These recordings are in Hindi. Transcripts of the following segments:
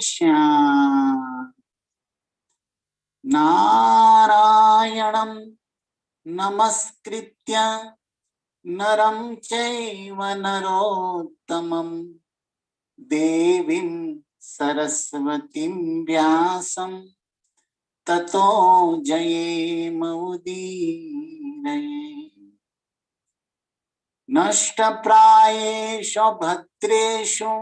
श्याम। नारायणं नमस्कृत्य नरं चैव नरोत्तमं देवीं सरस्वतीं व्यासं ततो जयेमुदीरये। नष्टप्रायेषु भद्रेषु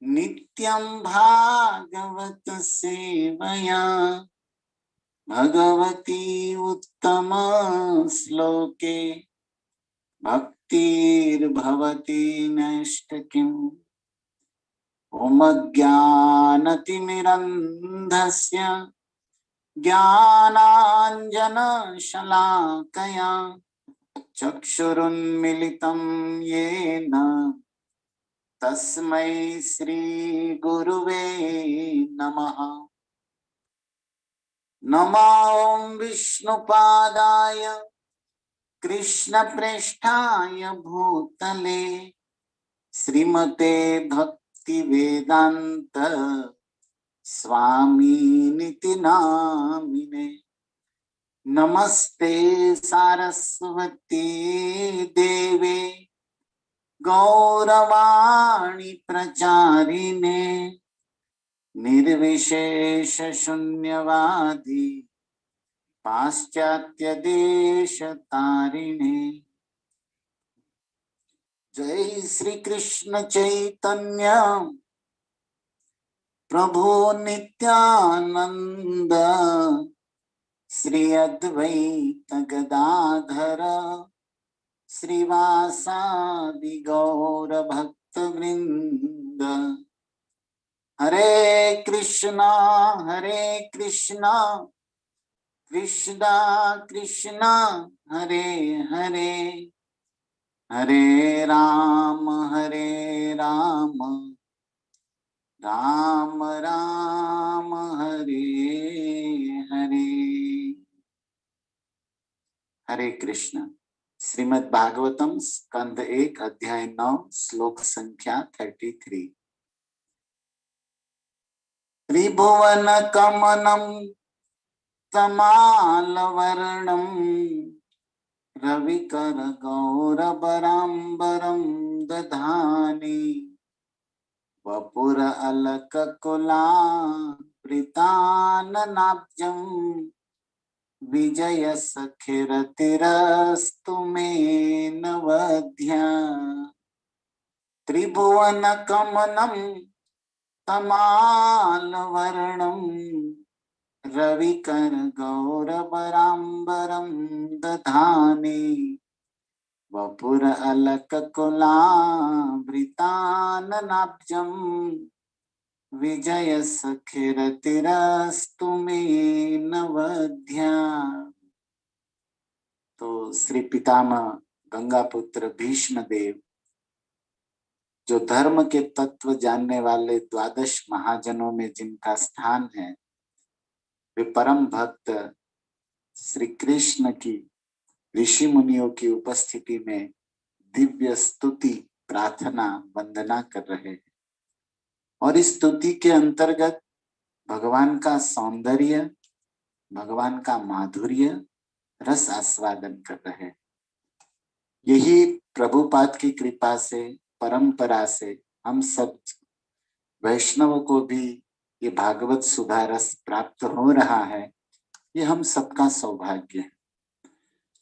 नित्यं भागवत सेवया भगवती उत्तम श्लोके भक्तिर्भवति नैष्ठिकीम्। ॐ ज्ञानतिमिरन्धस्य ज्ञानाञ्जनशलाकया चक्षुरुन्मिलितं येन तस्मै श्री गुरुवे नमः। नमो विष्णुपादाय कृष्णप्रेष्ठाय भूतले श्रीमते भक्तिवेदांत स्वामिनिति नामिने। नमस्ते सारस्वती देवे गौरवाणी प्रचारिणे निर्विशेष शून्यवादी पाश्चात्य देश तारिणे। जय श्री कृष्ण चैतन्य प्रभु नित्यानंद श्री अद्वैत गदाधर श्रीवासादि गौर भक्त वृंद। हरे कृष्णा कृष्णा कृष्णा हरे हरे, हरे राम राम राम हरे हरे। हरे कृष्ण। श्रीमद् भागवतम स्कंद 1 अध्याय 9 श्लोक संख्या 33। त्रिभुवन कमनम तमालवर्णम रविकर गौरबराम्बरं दधानि वपुर अलक कुलावृताननाब्जं विजय सखिरतिरस्तु मे नवध्या। त्रिभुवन कमनं तमालवर्णं रविकर गौरबराम्बरं दधानि वपुर अलक कुलावृताननाब्जं विजय सखिरतिरस्तु मे नवध्या। तो श्री पितामह गंगापुत्र भीष्म देव, जो धर्म के तत्व जानने वाले 12 महाजनों में जिनका स्थान है, वे परम भक्त श्री कृष्ण की ऋषि मुनियों की उपस्थिति में दिव्य स्तुति प्रार्थना वंदना कर रहे हैं। और इस स्तुति के अंतर्गत भगवान का सौंदर्य, भगवान का माधुर्य रस आस्वादन कर रहे हैं। यही प्रभुपाद की कृपा से, परंपरा से हम सब वैष्णव को भी ये भागवत सुधा रस प्राप्त हो रहा है। ये हम सबका सौभाग्य है।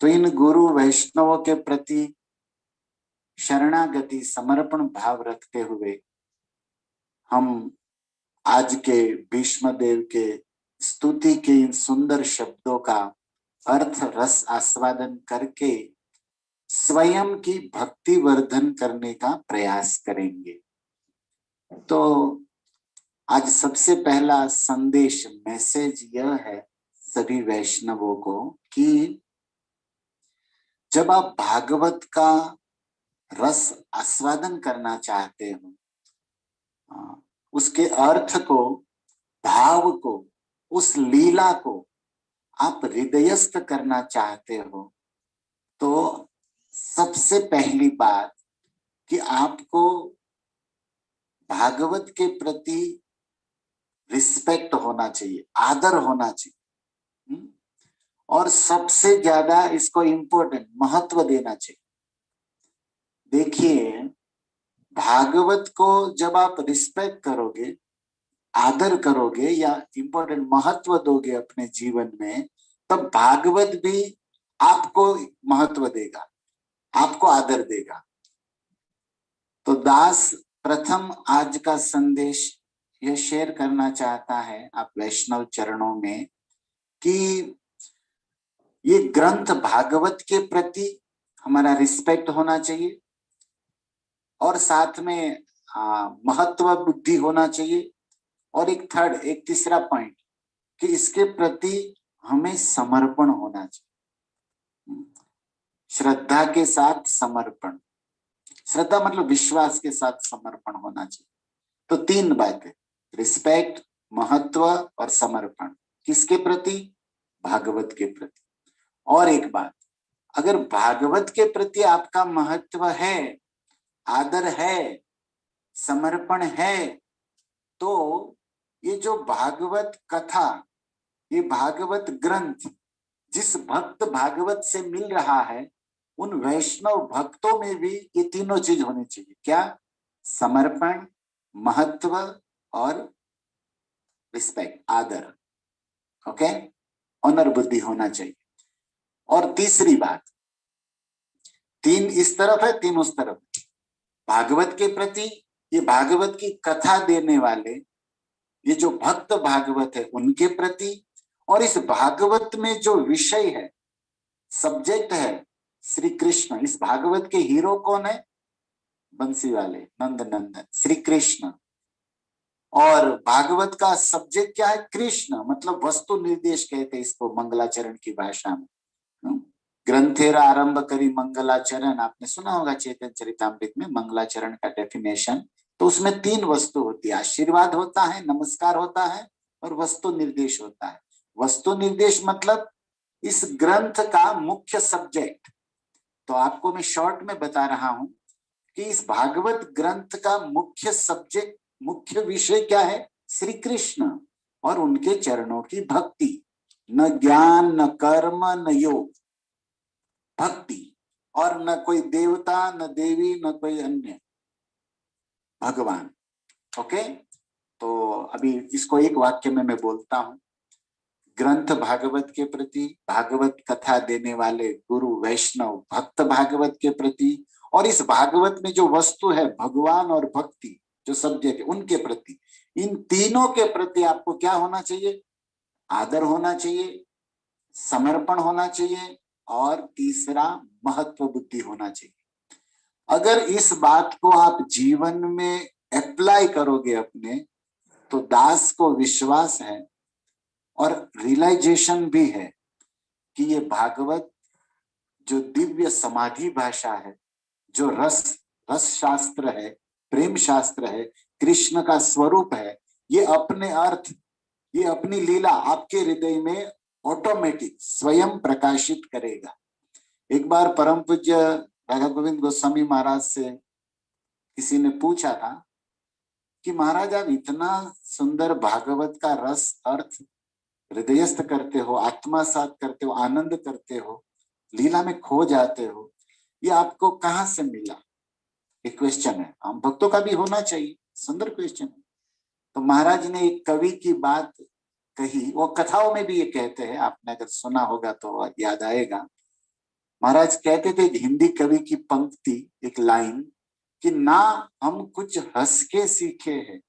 तो इन गुरु वैष्णवों के प्रति शरणागति समर्पण भाव रखते हुए हम आज के भीष्म देव के स्तुति के इन सुंदर शब्दों का अर्थ रस आस्वादन करके स्वयं की भक्ति वर्धन करने का प्रयास करेंगे। तो आज सबसे पहला संदेश, मैसेज यह है सभी वैष्णवों को कि जब आप भागवत का रस आस्वादन करना चाहते हो, उसके अर्थ को, भाव को, उस लीला को आप हृदयस्थ करना चाहते हो, तो सबसे पहली बात कि आपको भागवत के प्रति रिस्पेक्ट होना चाहिए, आदर होना चाहिए। और सबसे ज्यादा इसको इम्पोर्टेंट महत्व देना चाहिए। देखिए, भागवत को जब आप रिस्पेक्ट करोगे, आदर करोगे या इम्पोर्टेंट महत्व दोगे अपने जीवन में, तब भागवत भी आपको महत्व देगा, आपको आदर देगा। तो दास प्रथम आज का संदेश यह शेयर करना चाहता है आप वैष्णव चरणों में कि ये ग्रंथ भागवत के प्रति हमारा रिस्पेक्ट होना चाहिए और साथ में महत्व बुद्धि होना चाहिए। और एक तीसरा पॉइंट कि इसके प्रति हमें समर्पण होना चाहिए, श्रद्धा के साथ समर्पण। श्रद्धा मतलब विश्वास के साथ समर्पण होना चाहिए। तो तीन बातें, रिस्पेक्ट, महत्व और समर्पण। किसके प्रति? भागवत के प्रति। और एक बात, अगर भागवत के प्रति आपका महत्व है, आदर है, समर्पण है, तो ये जो भागवत कथा, ये भागवत ग्रंथ जिस भक्त भागवत से मिल रहा है, उन वैष्णव भक्तों में भी ये तीनों चीज होनी चाहिए। क्या? समर्पण, महत्व और रिस्पेक्ट, आदर। ओके, ऑनर बुद्धि होना चाहिए। और तीसरी बात, तीन इस तरफ है, तीन उस तरफ। भागवत के प्रति, ये भागवत की कथा देने वाले ये जो भक्त भागवत है उनके प्रति, और इस भागवत में जो विषय है, सब्जेक्ट है श्री कृष्ण। इस भागवत के हीरो कौन है? बंसी वाले नंद नंदन श्री कृष्ण। और भागवत का सब्जेक्ट क्या है? कृष्ण, मतलब वस्तु निर्देश कहते हैं इसको मंगलाचरण की भाषा में। ग्रंथेर आरंभ करी मंगलाचरण, आपने सुना होगा चैतन्य चरितामृत में मंगलाचरण का डेफिनेशन। तो उसमें तीन वस्तु होती है, आशीर्वाद होता है, नमस्कार होता है और वस्तु निर्देश होता है। वस्तु निर्देश मतलब इस ग्रंथ का मुख्य सब्जेक्ट। तो आपको मैं शॉर्ट में बता रहा हूं कि इस भागवत ग्रंथ का मुख्य सब्जेक्ट, मुख्य विषय क्या है? श्री कृष्ण और उनके चरणों की भक्ति। न ज्ञान, न कर्म, न योग, भक्ति। और न कोई देवता, न देवी, न कोई अन्य, भगवान। ओके, तो अभी इसको एक वाक्य में मैं बोलता हूं। ग्रंथ भागवत के प्रति, भागवत कथा देने वाले गुरु वैष्णव भक्त भागवत के प्रति, और इस भागवत में जो वस्तु है भगवान और भक्ति जो सब्जेक्ट है उनके प्रति, इन तीनों के प्रति आपको क्या होना चाहिए? आदर होना चाहिए, समर्पण होना चाहिए और तीसरा महत्व बुद्धि होना चाहिए। अगर इस बात को आप जीवन में अप्लाई करोगे अपने, तो दास को विश्वास है और रियलाइजेशन भी है कि ये भागवत जो दिव्य समाधि भाषा है, जो रस शास्त्र है, प्रेम शास्त्र है, कृष्ण का स्वरूप है, ये अपने अर्थ, ये अपनी लीला आपके हृदय में ऑटोमेटिक स्वयं प्रकाशित करेगा। एक बार परम पूज्य राधा गोविंद गोस्वामी महाराज से किसी ने पूछा था कि महाराज आप इतना सुंदर भागवत का रस अर्थ हृदयस्थ करते हो, आत्मासात करते हो, आनंद करते हो, लीला में खो जाते हो, ये आपको कहाँ से मिला? एक क्वेश्चन है, हम भक्तों का भी होना चाहिए, सुंदर क्वेश्चन है। तो महाराज ने एक कवि की बात कही, वो कथाओं में भी ये कहते हैं, आपने अगर सुना होगा तो याद आएगा। महाराज कहते थे, हिंदी कवि की पंक्ति, एक लाइन, कि ना हम कुछ हंस के सीखे हैं,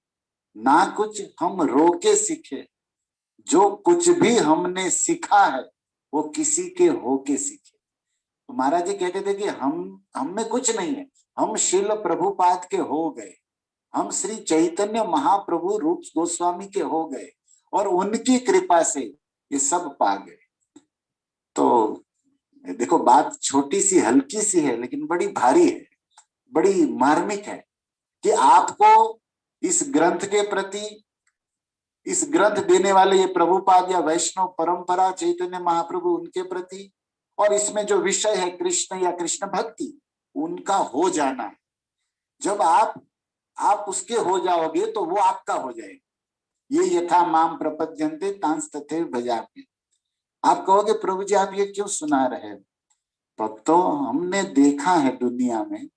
ना कुछ हम रो के सीखे, जो कुछ भी हमने सीखा है वो किसी के हो के सीखे। तो महाराज जी कहते थे कि हम में कुछ नहीं है, हम शिल प्रभुपाद के हो गए, हम श्री चैतन्य महाप्रभु रूप गोस्वामी के हो गए और उनकी कृपा से ये सब पा गए। तो देखो, बात छोटी सी हल्की सी है लेकिन बड़ी भारी है, बड़ी मार्मिक है कि आपको इस ग्रंथ के प्रति, इस ग्रंथ देने वाले ये प्रभुपाद या वैष्णव परंपरा चैतन्य महाप्रभु उनके प्रति, और इसमें जो विषय है कृष्ण या कृष्ण भक्ति, उनका हो जाना है। जब आप उसके हो जाओगे तो वो आपका हो जाएगा। ये यथा माम प्रपद्यन्ते तांस तथैव भजामि। आप कहोगे प्रभु जी आप ये क्यों सुना रहे हो? भक्तों, हमने देखा है दुनिया में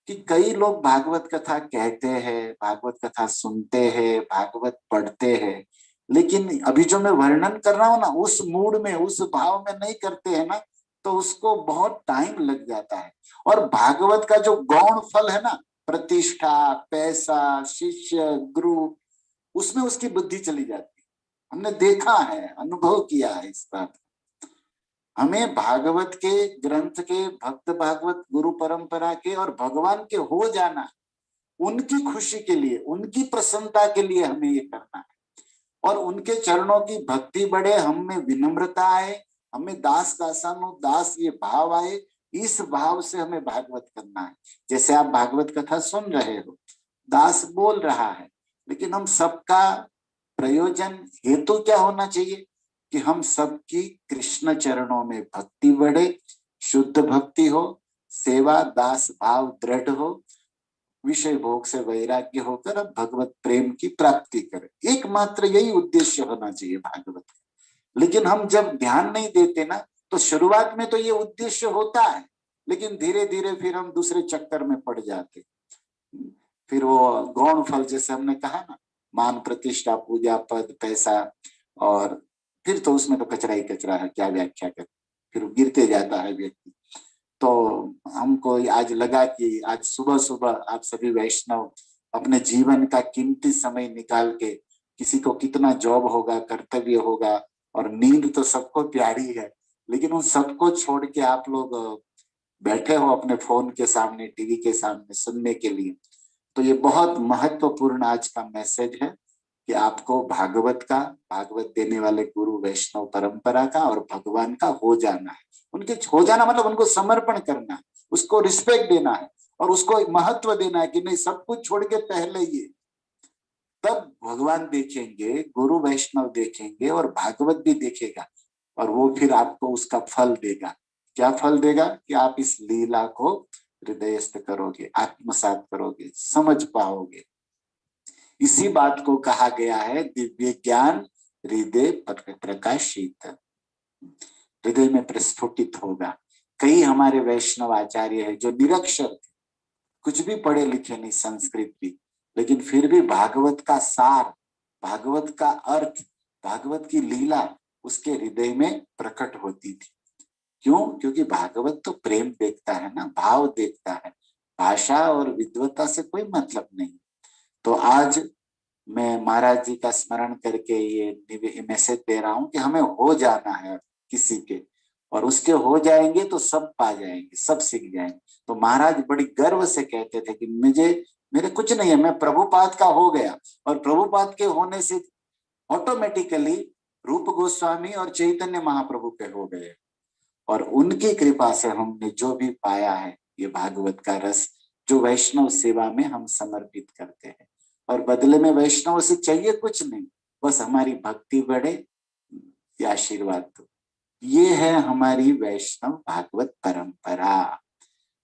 कि कई लोग भागवत कथा कहते हैं, भागवत कथा सुनते हैं, भागवत पढ़ते हैं, लेकिन अभी जो मैं वर्णन कर रहा हूं ना, उस मूड में, उस भाव में नहीं करते हैं ना, तो उसको बहुत टाइम लग जाता है। और भागवत का जो गौण फल है ना, प्रतिष्ठा, पैसा, शिष्य, गुरु, उसमें उसकी बुद्धि चली जाती है। हमने देखा है, अनुभव किया है इस बात। हमें भागवत के ग्रंथ के, भक्त भागवत गुरु परंपरा के और भगवान के हो जाना, उनकी खुशी के लिए, उनकी प्रसन्नता के लिए हमें ये करना है। और उनके चरणों की भक्ति बढ़े, हम में विनम्रता आए, हमें दास दासानु दास ये भाव आए, इस भाव से हमें भागवत करना है। जैसे आप भागवत कथा सुन रहे हो, दास बोल रहा है, लेकिन हम सबका प्रयोजन हेतु क्या होना चाहिए कि हम सबकी कृष्ण चरणों में भक्ति बढ़े, शुद्ध भक्ति हो, सेवा दास भाव दृढ़ हो, विषय भोग से वैराग्य होकर अब भगवत प्रेम की प्राप्ति करें। एकमात्र यही उद्देश्य होना चाहिए भागवत का। लेकिन हम जब ध्यान नहीं देते ना, तो शुरुआत में तो ये उद्देश्य होता है, लेकिन धीरे धीरे फिर हम दूसरे चक्कर में पड़ जाते। फिर वो गौण फल, जैसे हमने कहा ना, मान प्रतिष्ठा पूजा पद पैसा, और फिर तो उसमें तो कचरा ही कचरा है, क्या व्याख्या कर, फिर गिरते जाता है व्यक्ति। तो हमको आज लगा कि आज सुबह सुबह आप सभी वैष्णव अपने जीवन का कीमती समय निकाल के, किसी को कितना जॉब होगा, कर्तव्य होगा, और नींद तो सबको प्यारी है, लेकिन उन सबको छोड़ के आप लोग बैठे हो अपने फोन के सामने, टीवी के सामने सुनने के लिए। तो ये बहुत महत्वपूर्ण आज का मैसेज है कि आपको भागवत का, भागवत देने वाले गुरु वैष्णव परंपरा का और भगवान का हो जाना है। उनके हो जाना मतलब उनको समर्पण करना है, उसको रिस्पेक्ट देना है, और उसको महत्व देना है कि नहीं, सब कुछ छोड़ के पहले ये, तब भगवान देखेंगे, गुरु वैष्णव देखेंगे, और भागवत भी देखेगा, और वो फिर आपको उसका फल देगा। क्या फल देगा कि आप इस लीला को हृदयस्थ करोगे, आत्मसात करोगे, समझ पाओगे। इसी बात को कहा गया है दिव्य ज्ञान हृदय प्रकाशित, हृदय में प्रस्फुटित होगा। कई हमारे वैष्णव आचार्य है जो निरक्षर थे, कुछ भी पढ़े लिखे नहीं, संस्कृत भी, लेकिन फिर भी भागवत का सार, भागवत का अर्थ, भागवत की लीला उसके हृदय में प्रकट होती थी। क्यों? क्योंकि भागवत तो प्रेम देखता है ना, भाव देखता है, भाषा और विद्वता से कोई मतलब नहीं। तो आज मैं महाराज जी का स्मरण करके ये मैसेज दे रहा हूं कि हमें हो जाना है किसी के, और उसके हो जाएंगे तो सब पा जाएंगे, सब सीख जाएंगे। तो महाराज बड़ी गर्व से कहते थे कि मेरे कुछ नहीं है, मैं प्रभुपाद का हो गया, और प्रभुपाद के होने से ऑटोमेटिकली रूप गोस्वामी और चैतन्य महाप्रभु के हो गए, और उनकी कृपा से हमने जो भी पाया है ये भागवत का रस, जो वैष्णव सेवा में हम समर्पित करते हैं, और बदले में वैष्णव से चाहिए कुछ नहीं, बस हमारी भक्ति बढ़े, ये आशीर्वाद दो। ये है हमारी वैष्णव भागवत परंपरा।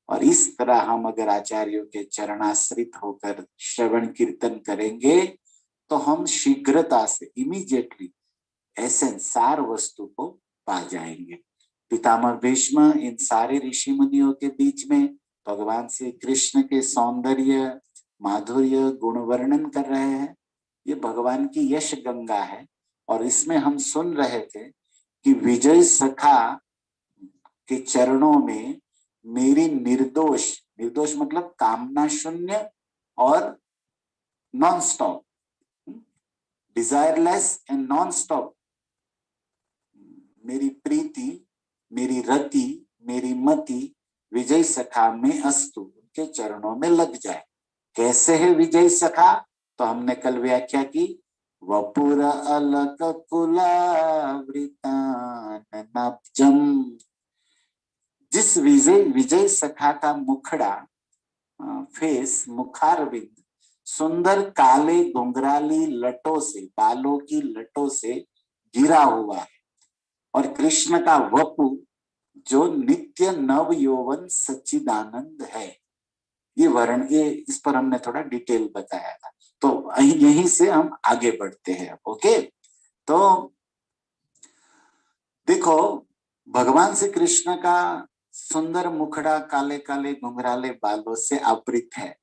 और इस तरह हम अगर आचार्यों के चरणाश्रित होकर श्रवण कीर्तन करेंगे, तो हम शीघ्रता से, इमीडिएटली ऐसे सार वस्तु को पा जाएंगे। पितामह भीष्म इन सारे ऋषि मुनियों के बीच में भगवान श्री कृष्ण के सौंदर्य, माधुर्य, गुण वर्णन कर रहे हैं। ये भगवान की यश गंगा है, और इसमें हम सुन रहे थे कि विजय सखा के चरणों में मेरी निर्दोष, निर्दोष मतलब कामना शून्य और non stop, desireless and non stop, मेरी प्रीति, मेरी रति, मेरी मति विजय सखा में अस्तु, उनके चरणों में लग जाए। कैसे है विजय सखा? तो हमने कल व्याख्या की, वपुर अलक कुलावृतान नब्जम। जिस विजय सखा का मुखड़ा, फेस, मुखारविंद सुंदर काले घुंघराली लटों से, बालों की लटों से घिरा हुआ है, और कृष्ण का वपु जो नित्य नव यौवन सच्चिदानंद है, ये वर्ण, ये इस पर हमने थोड़ा डिटेल बताया था। तो यहीं से हम आगे बढ़ते हैं। ओके, तो देखो भगवान श्री कृष्ण का सुंदर मुखड़ा काले काले घुंघराले बालों से आवृत है।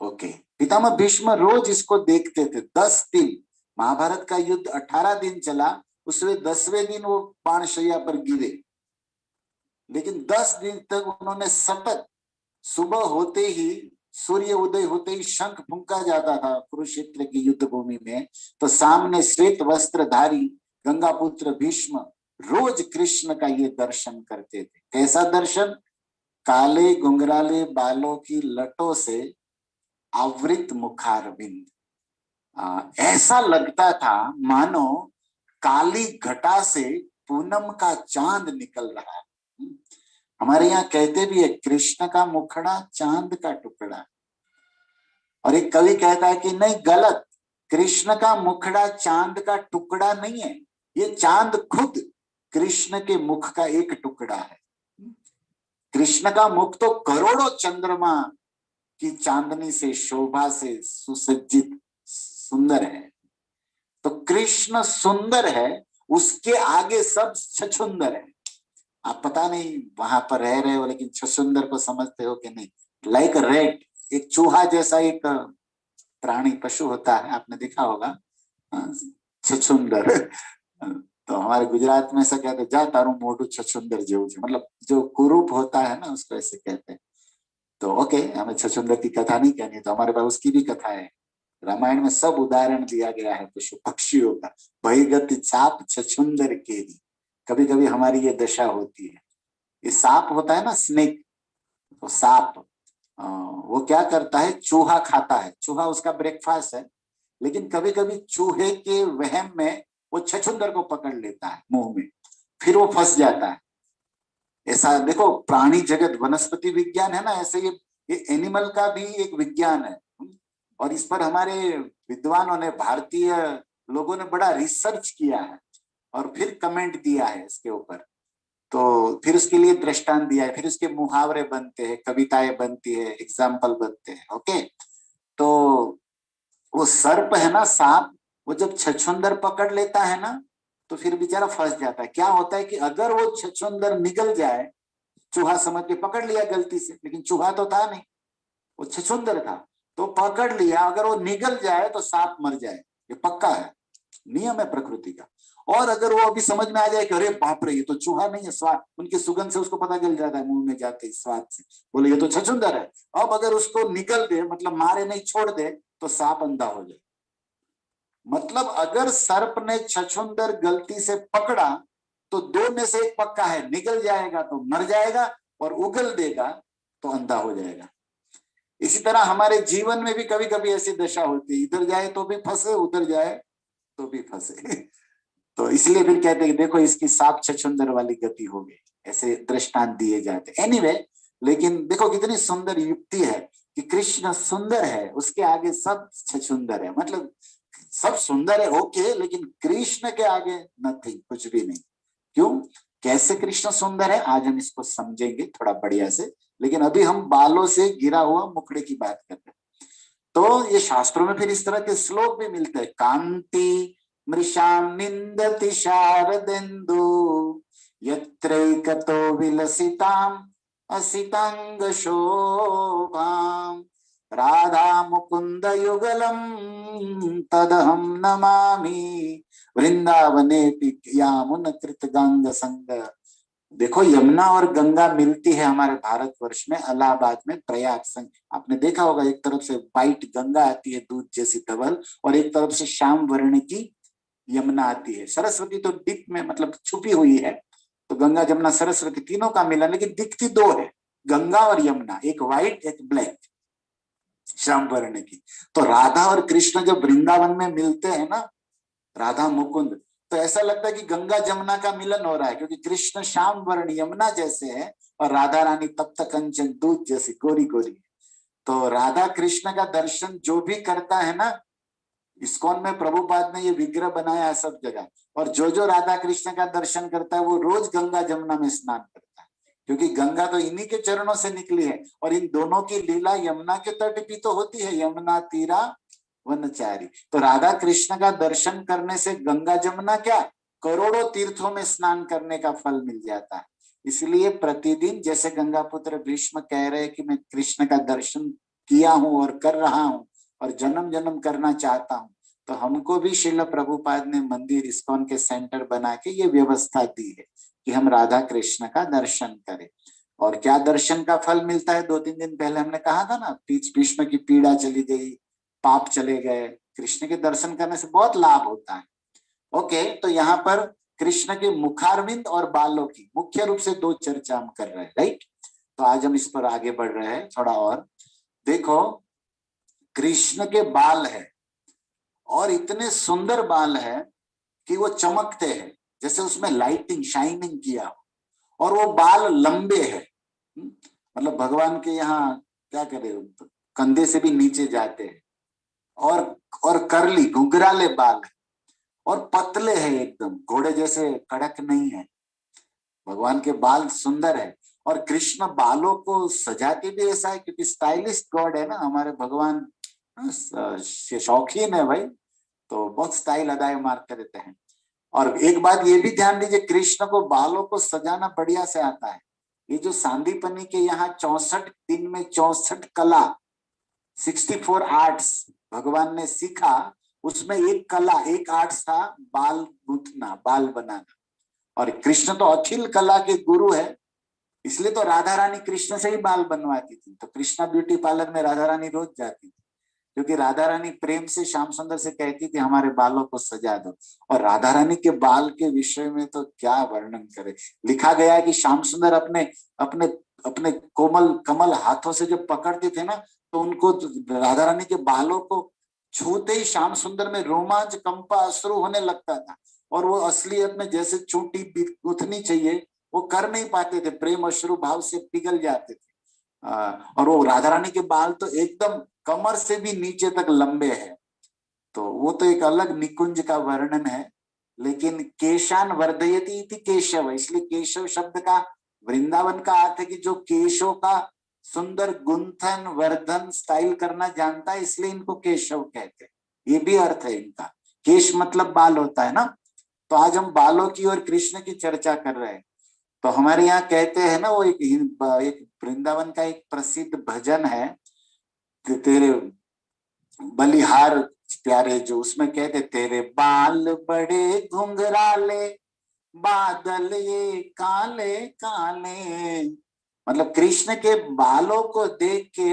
ओके, पितामह भीष्म रोज इसको देखते थे। 10 दिन, महाभारत का युद्ध 18 दिन चला, उसमें 10वें दिन वो पाणशैया पर गिरे, लेकिन 10 दिन तक उन्होंने सतत, सुबह होते ही, सूर्य उदय होते ही शंख फूंका जाता था कुरुक्षेत्र की युद्ध भूमि में, तो सामने श्वेत वस्त्रधारी गंगा पुत्र भीष्म रोज कृष्ण का ये दर्शन करते थे। कैसा दर्शन? काले घुंघराले बालों की लटों से आवृत मुखारविंद। ऐसा लगता था मानो काली घटा से पूनम का चांद निकल रहा है। हमारे यहाँ कहते भी है, कृष्ण का मुखड़ा चांद का टुकड़ा। और एक कवि कहता है कि नहीं, गलत, कृष्ण का मुखड़ा चांद का टुकड़ा नहीं है, ये चांद खुद कृष्ण के मुख का एक टुकड़ा है। कृष्ण का मुख तो करोड़ों चंद्रमा की चांदनी से, शोभा से सुसज्जित सुंदर है। तो कृष्ण सुंदर है, उसके आगे सब छछुंदर है। आप पता नहीं वहां पर रह रहे हो, लेकिन छछुंदर को समझते हो कि नहीं? लाइक रेट, एक चूहा जैसा एक प्राणी पशु होता है, आपने देखा होगा, छछुंदर। तो हमारे गुजरात में ऐसा कहते हैं, जा तारू मोटू छछुंदर जेवू छे, मतलब जो कुरूप होता है ना, उसको ऐसे कहते हैं। तो ओके, हमें छछुंदर की कथा नहीं कहनी, तो हमारे पास उसकी भी कथा है। रामायण में सब उदाहरण दिया गया है पशु पक्षियों का। भयगति चाप छछुंदर केरी, कभी कभी हमारी ये दशा होती है। ये सांप होता है ना, स्नेक, तो सांप वो क्या करता है, चूहा खाता है, चूहा उसका ब्रेकफास्ट है, लेकिन कभी कभी चूहे के वहम में वो छछुंदर को पकड़ लेता है मुंह में, फिर वो फंस जाता है। ऐसा देखो, प्राणी जगत, वनस्पति विज्ञान है ना, ऐसे ये एनिमल का भी एक विज्ञान है। और इस पर हमारे विद्वानों ने, भारतीय लोगों ने बड़ा रिसर्च किया है और फिर कमेंट दिया है इसके ऊपर। तो फिर उसके लिए दृष्टांत दिया है, फिर उसके मुहावरे बनते हैं, कविताएं बनती है, एग्जाम्पल बनते हैं। ओके, तो वो सर्प है ना, सांप, वो जब छछूंदर पकड़ लेता है ना, तो फिर बेचारा फंस जाता है। क्या होता है कि अगर वो छछूंदर निकल जाए, चूहा समझ के पकड़ लिया गलती से, लेकिन चूहा तो था नहीं, वो छछूंदर था, तो पकड़ लिया, अगर वो निकल जाए तो सांप मर जाए, ये पक्का है, नियम है प्रकृति का। और अगर वो अभी समझ में आ जाए कि अरे बाप रे, ये तो चूहा नहीं है, स्वाद, उनकी सुगंध से उसको पता चल जाता है, मुंह में जाते ही स्वाद से, बोले ये तो छछूंदर है। अब अगर उसको निकल दे, मतलब मारे नहीं, छोड़ दे, तो सांप अंधा हो जाए। मतलब अगर सर्प ने छछूंदर गलती से पकड़ा, तो दो में से एक पक्का है, निकल जाएगा तो मर जाएगा, और उगल देगा तो अंधा हो जाएगा। इसी तरह हमारे जीवन में भी कभी कभी ऐसी दशा होती है, इधर जाए तो भी फंसे, उधर जाए तो भी फंसे। तो इसलिए फिर कहते हैं कि देखो इसकी सांप छछूंदर वाली गति हो गई, ऐसे दृष्टांत दिए जाते। एनीवे, लेकिन देखो कितनी सुंदर युक्ति है कि कृष्ण सुंदर है, उसके आगे सब छछूंदर है। मतलब सब सुंदर है, ओके, लेकिन कृष्ण के आगे नथिंग, कुछ भी नहीं। क्यों, कैसे कृष्ण सुंदर है, आज हम इसको समझेंगे थोड़ा बढ़िया से। लेकिन अभी हम बालों से गिरा हुआ मुखड़े की बात कर रहे हैं। तो ये शास्त्रों में फिर इस तरह के श्लोक भी मिलते हैं। कांति मृषाम निंदति शारदेन्दु, यत्रैकतो विलसिताम असितांग शोभाम, राधा मुकुंद युगलम तदहम नमामि, वृंदावने यामुन कृत गंग संग। देखो, यमुना और गंगा मिलती है हमारे भारतवर्ष में, इलाहाबाद में प्रयाग संग। आपने देखा होगा, एक तरफ से व्हाइट गंगा आती है दूध जैसी धवल, और एक तरफ से श्याम वर्ण की यमुना आती है। सरस्वती तो डिप में, मतलब छुपी हुई है, तो गंगा जमुना सरस्वती तीनों का मिलन, लेकिन दिखती दो है, गंगा और यमुना, एक व्हाइट एक ब्लैक, श्याम वर्ण की। तो राधा और कृष्ण जब वृंदावन में मिलते हैं ना, राधा मुकुंद, तो ऐसा लगता है कि गंगा जमुना का मिलन हो रहा है, क्योंकि कृष्ण श्याम वर्ण यमुना जैसे है, और राधा रानी तप्त कंचन दूध जैसी गोरी गोरी। तो राधा कृष्ण का दर्शन जो भी करता है ना, इस्कॉन में प्रभुपाद ने ये विग्रह बनाया है सब जगह, और जो जो राधा कृष्ण का दर्शन करता है, वो रोज गंगा जमुना में स्नान करता है, क्योंकि गंगा तो इन्हीं के चरणों से निकली है। और इन दोनों की लीला यमुना के तट भी तो होती है, यमुना तीरा वनचारी। तो राधा कृष्ण का दर्शन करने से गंगा जमुना क्या करोड़ों तीर्थों में स्नान करने का फल मिल जाता है। इसलिए प्रतिदिन, जैसे गंगा पुत्र भीष्म कह रहे हैं कि मैं कृष्ण का दर्शन किया हूं और कर रहा हूं और जन्म जन्म करना चाहता हूं, तो हमको भी श्रील प्रभुपाद ने मंदिर इस्कॉन के सेंटर बना के ये व्यवस्था दी है कि हम राधा कृष्ण का दर्शन करें। और क्या दर्शन का फल मिलता है, 2-3 दिन पहले हमने कहा था ना, भीष्म की पीड़ा चली गई, पाप चले गए। कृष्ण के दर्शन करने से बहुत लाभ होता है। ओके, तो यहाँ पर कृष्ण के मुखारविंद और बालों की मुख्य रूप से 2 चर्चा हम कर रहे हैं, राइट। तो आज हम इस पर आगे बढ़ रहे हैं थोड़ा और। देखो, कृष्ण के बाल है और इतने सुंदर बाल है कि वो चमकते हैं, जैसे उसमें लाइटिंग शाइनिंग किया हो, और वो बाल लंबे हैं। मतलब भगवान के यहाँ क्या करे, कंधे से भी नीचे जाते हैं, और करली घुंघराले बाल है और पतले हैं एकदम, घोड़े जैसे कड़क नहीं है। भगवान के बाल सुंदर है। और कृष्ण बालों को सजाते भी ऐसा है, क्योंकि स्टाइलिस्ट गॉड है ना हमारे भगवान, शौकीन है भाई, तो बहुत स्टाइल अदाएं मारते रहते हैं। और एक बात ये भी ध्यान दीजिए, कृष्ण को बालों को सजाना बढ़िया से आता है। ये जो सांदीपनी के यहाँ 64 दिन में 64 कला, 64 आर्ट्स भगवान ने सीखा, उसमें एक कला, एक आर्ट्स था बाल गूंथना, बाल बनाना। और कृष्ण तो अखिल कला के गुरु है, इसलिए तो राधा रानी कृष्ण से ही बाल बनवाती थी। तो कृष्णा ब्यूटी पार्लर में राधा रानी रोज जाती थी, क्योंकि राधा रानी प्रेम से श्याम सुंदर से कहती थी हमारे बालों को सजा दो। और राधा रानी के बाल के विषय में तो क्या वर्णन करे। लिखा गया है कि श्याम सुंदर अपने अपने अपने कोमल कमल हाथों से जब पकड़ते थे ना, तो उनको राधा रानी के बालों को छूते ही श्याम सुंदर में रोमांच, कंपा, अश्रु होने लगता था। और वो असलियत में जैसे चोटी गुथनी चाहिए वो कर नहीं पाते थे, प्रेम अश्रु भाव से पिघल जाते थे। और वो राधा रानी के बाल तो एकदम कमर से भी नीचे तक लंबे हैं। तो वो तो एक अलग निकुंज का वर्णन है। लेकिन केशान वर्धयति इति केशव, इसलिए केशव शब्द का वृंदावन का अर्थ है कि जो केशों का सुंदर गुंथन वर्धन स्टाइल करना जानता है, इसलिए इनको केशव कहते हैं। ये भी अर्थ है इनका, केश मतलब बाल होता है ना। तो आज हम बालों की और कृष्ण की चर्चा कर रहे हैं। तो हमारे यहाँ कहते हैं ना, वो एक वृंदावन का एक प्रसिद्ध भजन है, तेरे बलिहार प्यारे, जो उसमें कहते तेरे बाल बड़े घुंघराले, बादल ये काले काले। मतलब कृष्ण के बालों को देख के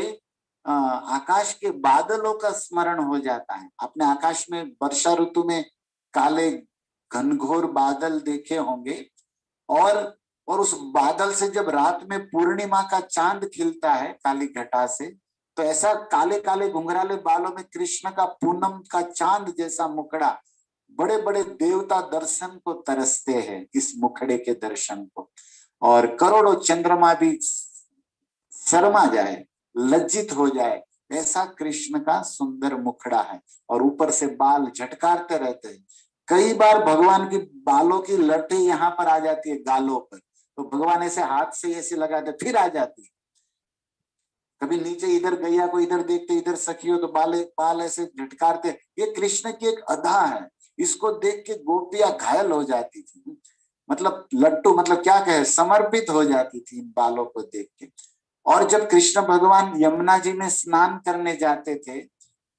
आकाश के बादलों का स्मरण हो जाता है। आपने आकाश में वर्षा ऋतु में काले घनघोर बादल देखे होंगे, और उस बादल से जब रात में पूर्णिमा का चांद खिलता है काली घटा से, तो ऐसा काले काले घुंघराले बालों में कृष्ण का पूनम का चांद जैसा मुखड़ा, बड़े बड़े देवता दर्शन को तरसते हैं इस मुखड़े के दर्शन को। और करोड़ों चंद्रमा भी शर्मा जाए, लज्जित हो जाए, ऐसा कृष्ण का सुंदर मुखड़ा है। और ऊपर से बाल झटकारते रहते हैं। कई बार भगवान की बालों की लटें यहाँ पर आ जाती है गालों पर, तो भगवान ऐसे हाथ से ऐसे लगाते फिर आ जाती है। कभी नीचे इधर गैया को इधर देखते, इधर सखी हो तो बाल ऐसे झटकारते। ये कृष्ण की एक अदा है, इसको देख के गोपियां घायल हो जाती थी, मतलब लट्टू, मतलब क्या कहे, समर्पित हो जाती थी इन बालों को देख के। और जब कृष्ण भगवान यमुना जी में स्नान करने जाते थे,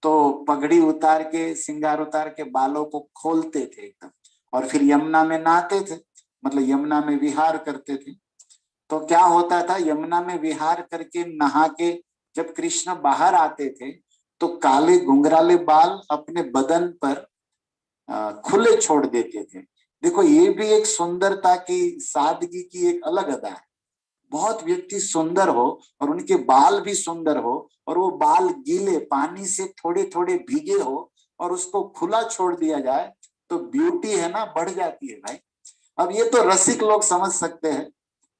तो पगड़ी उतार के, सिंगार उतार के बालों को खोलते थे एकदम, और फिर यमुना में नहाते थे, मतलब यमुना में विहार करते थे। तो क्या होता था, यमुना में विहार करके नहा के जब कृष्ण बाहर आते थे, तो काले घुंघराले बाल अपने बदन पर खुले छोड़ देते थे। देखो, ये भी एक सुंदरता की, सादगी की एक अलग अदा है। बहुत व्यक्ति सुंदर हो और उनके बाल भी सुंदर हो, और वो बाल गीले पानी से थोड़े थोड़े भीगे हो और उसको खुला छोड़ दिया जाए, तो ब्यूटी है ना बढ़ जाती है भाई। अब ये तो रसिक लोग समझ सकते हैं,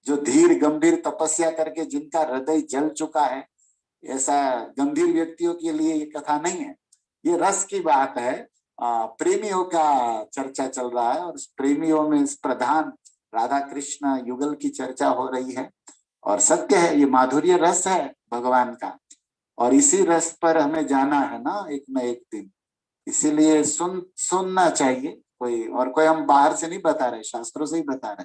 जो धीर गंभीर तपस्या करके जिनका हृदय जल चुका है। ऐसा गंभीर व्यक्तियों के लिए ये कथा नहीं है, ये रस की बात है। प्रेमियों का चर्चा चल रहा है, और प्रेमियों में प्रधान राधा कृष्ण युगल की चर्चा हो रही है। और सत्य है, ये माधुर्य रस है भगवान का। और इसी रस पर हमें जाना है ना एक न एक दिन। इसीलिए सुनना चाहिए। कोई हम बाहर से नहीं बता रहे, शास्त्रों से ही बता रहे।